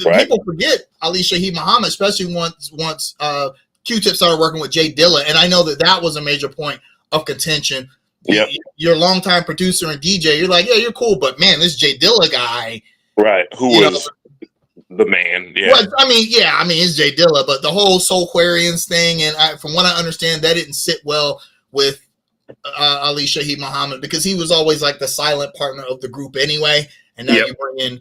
Right. People forget Ali Shaheed Muhammad, especially once Q-Tip started working with Jay Dilla, and I know that was a major point of contention. Yeah, you're a longtime producer and DJ. You're like, yeah, you're cool, but man, this Jay Dilla guy, right? Who was the man? Yeah, well, I mean, it's Jay Dilla, but the whole Soulquarians thing, and from what I understand, that didn't sit well with Ali Shaheed Muhammad because he was always like the silent partner of the group anyway, and now you bring in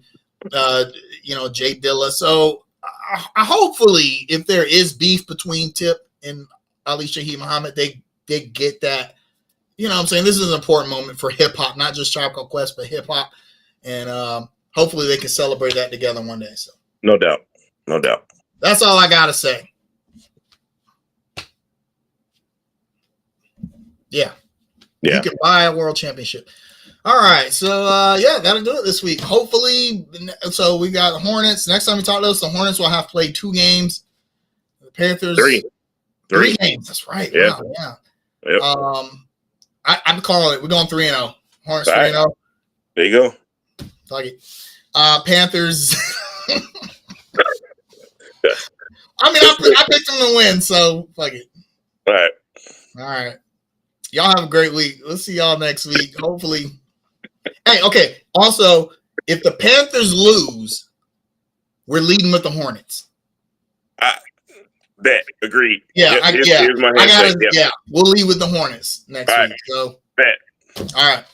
Jay Dilla. So hopefully, if there is beef between Tip and Ali Shaheed Muhammad, they get that. You know what I'm saying? This is an important moment for hip hop, not just Tribe Called Quest, but hip hop, and hopefully they can celebrate that together one day. So no doubt. That's all I gotta say. Yeah. You can buy a world championship. All right. So, that'll do it this week. Hopefully, so we got the Hornets. Next time we talk to us, the Hornets will have played 2 games. The Panthers. 3 games. That's right. Yeah. Wow, yeah. Yep. I'm calling it. We're going 3-0. Hornets 3-0. There you go. Fuck it. Panthers. I mean, I picked them to win, so fuck it. All right. Y'all have a great week. We'll see y'all next week. Hopefully. Hey, okay. Also, if the Panthers lose, we're leading with the Hornets. Bet. Agreed. Yeah. Here's my we'll lead with the Hornets next week. So bet. All right.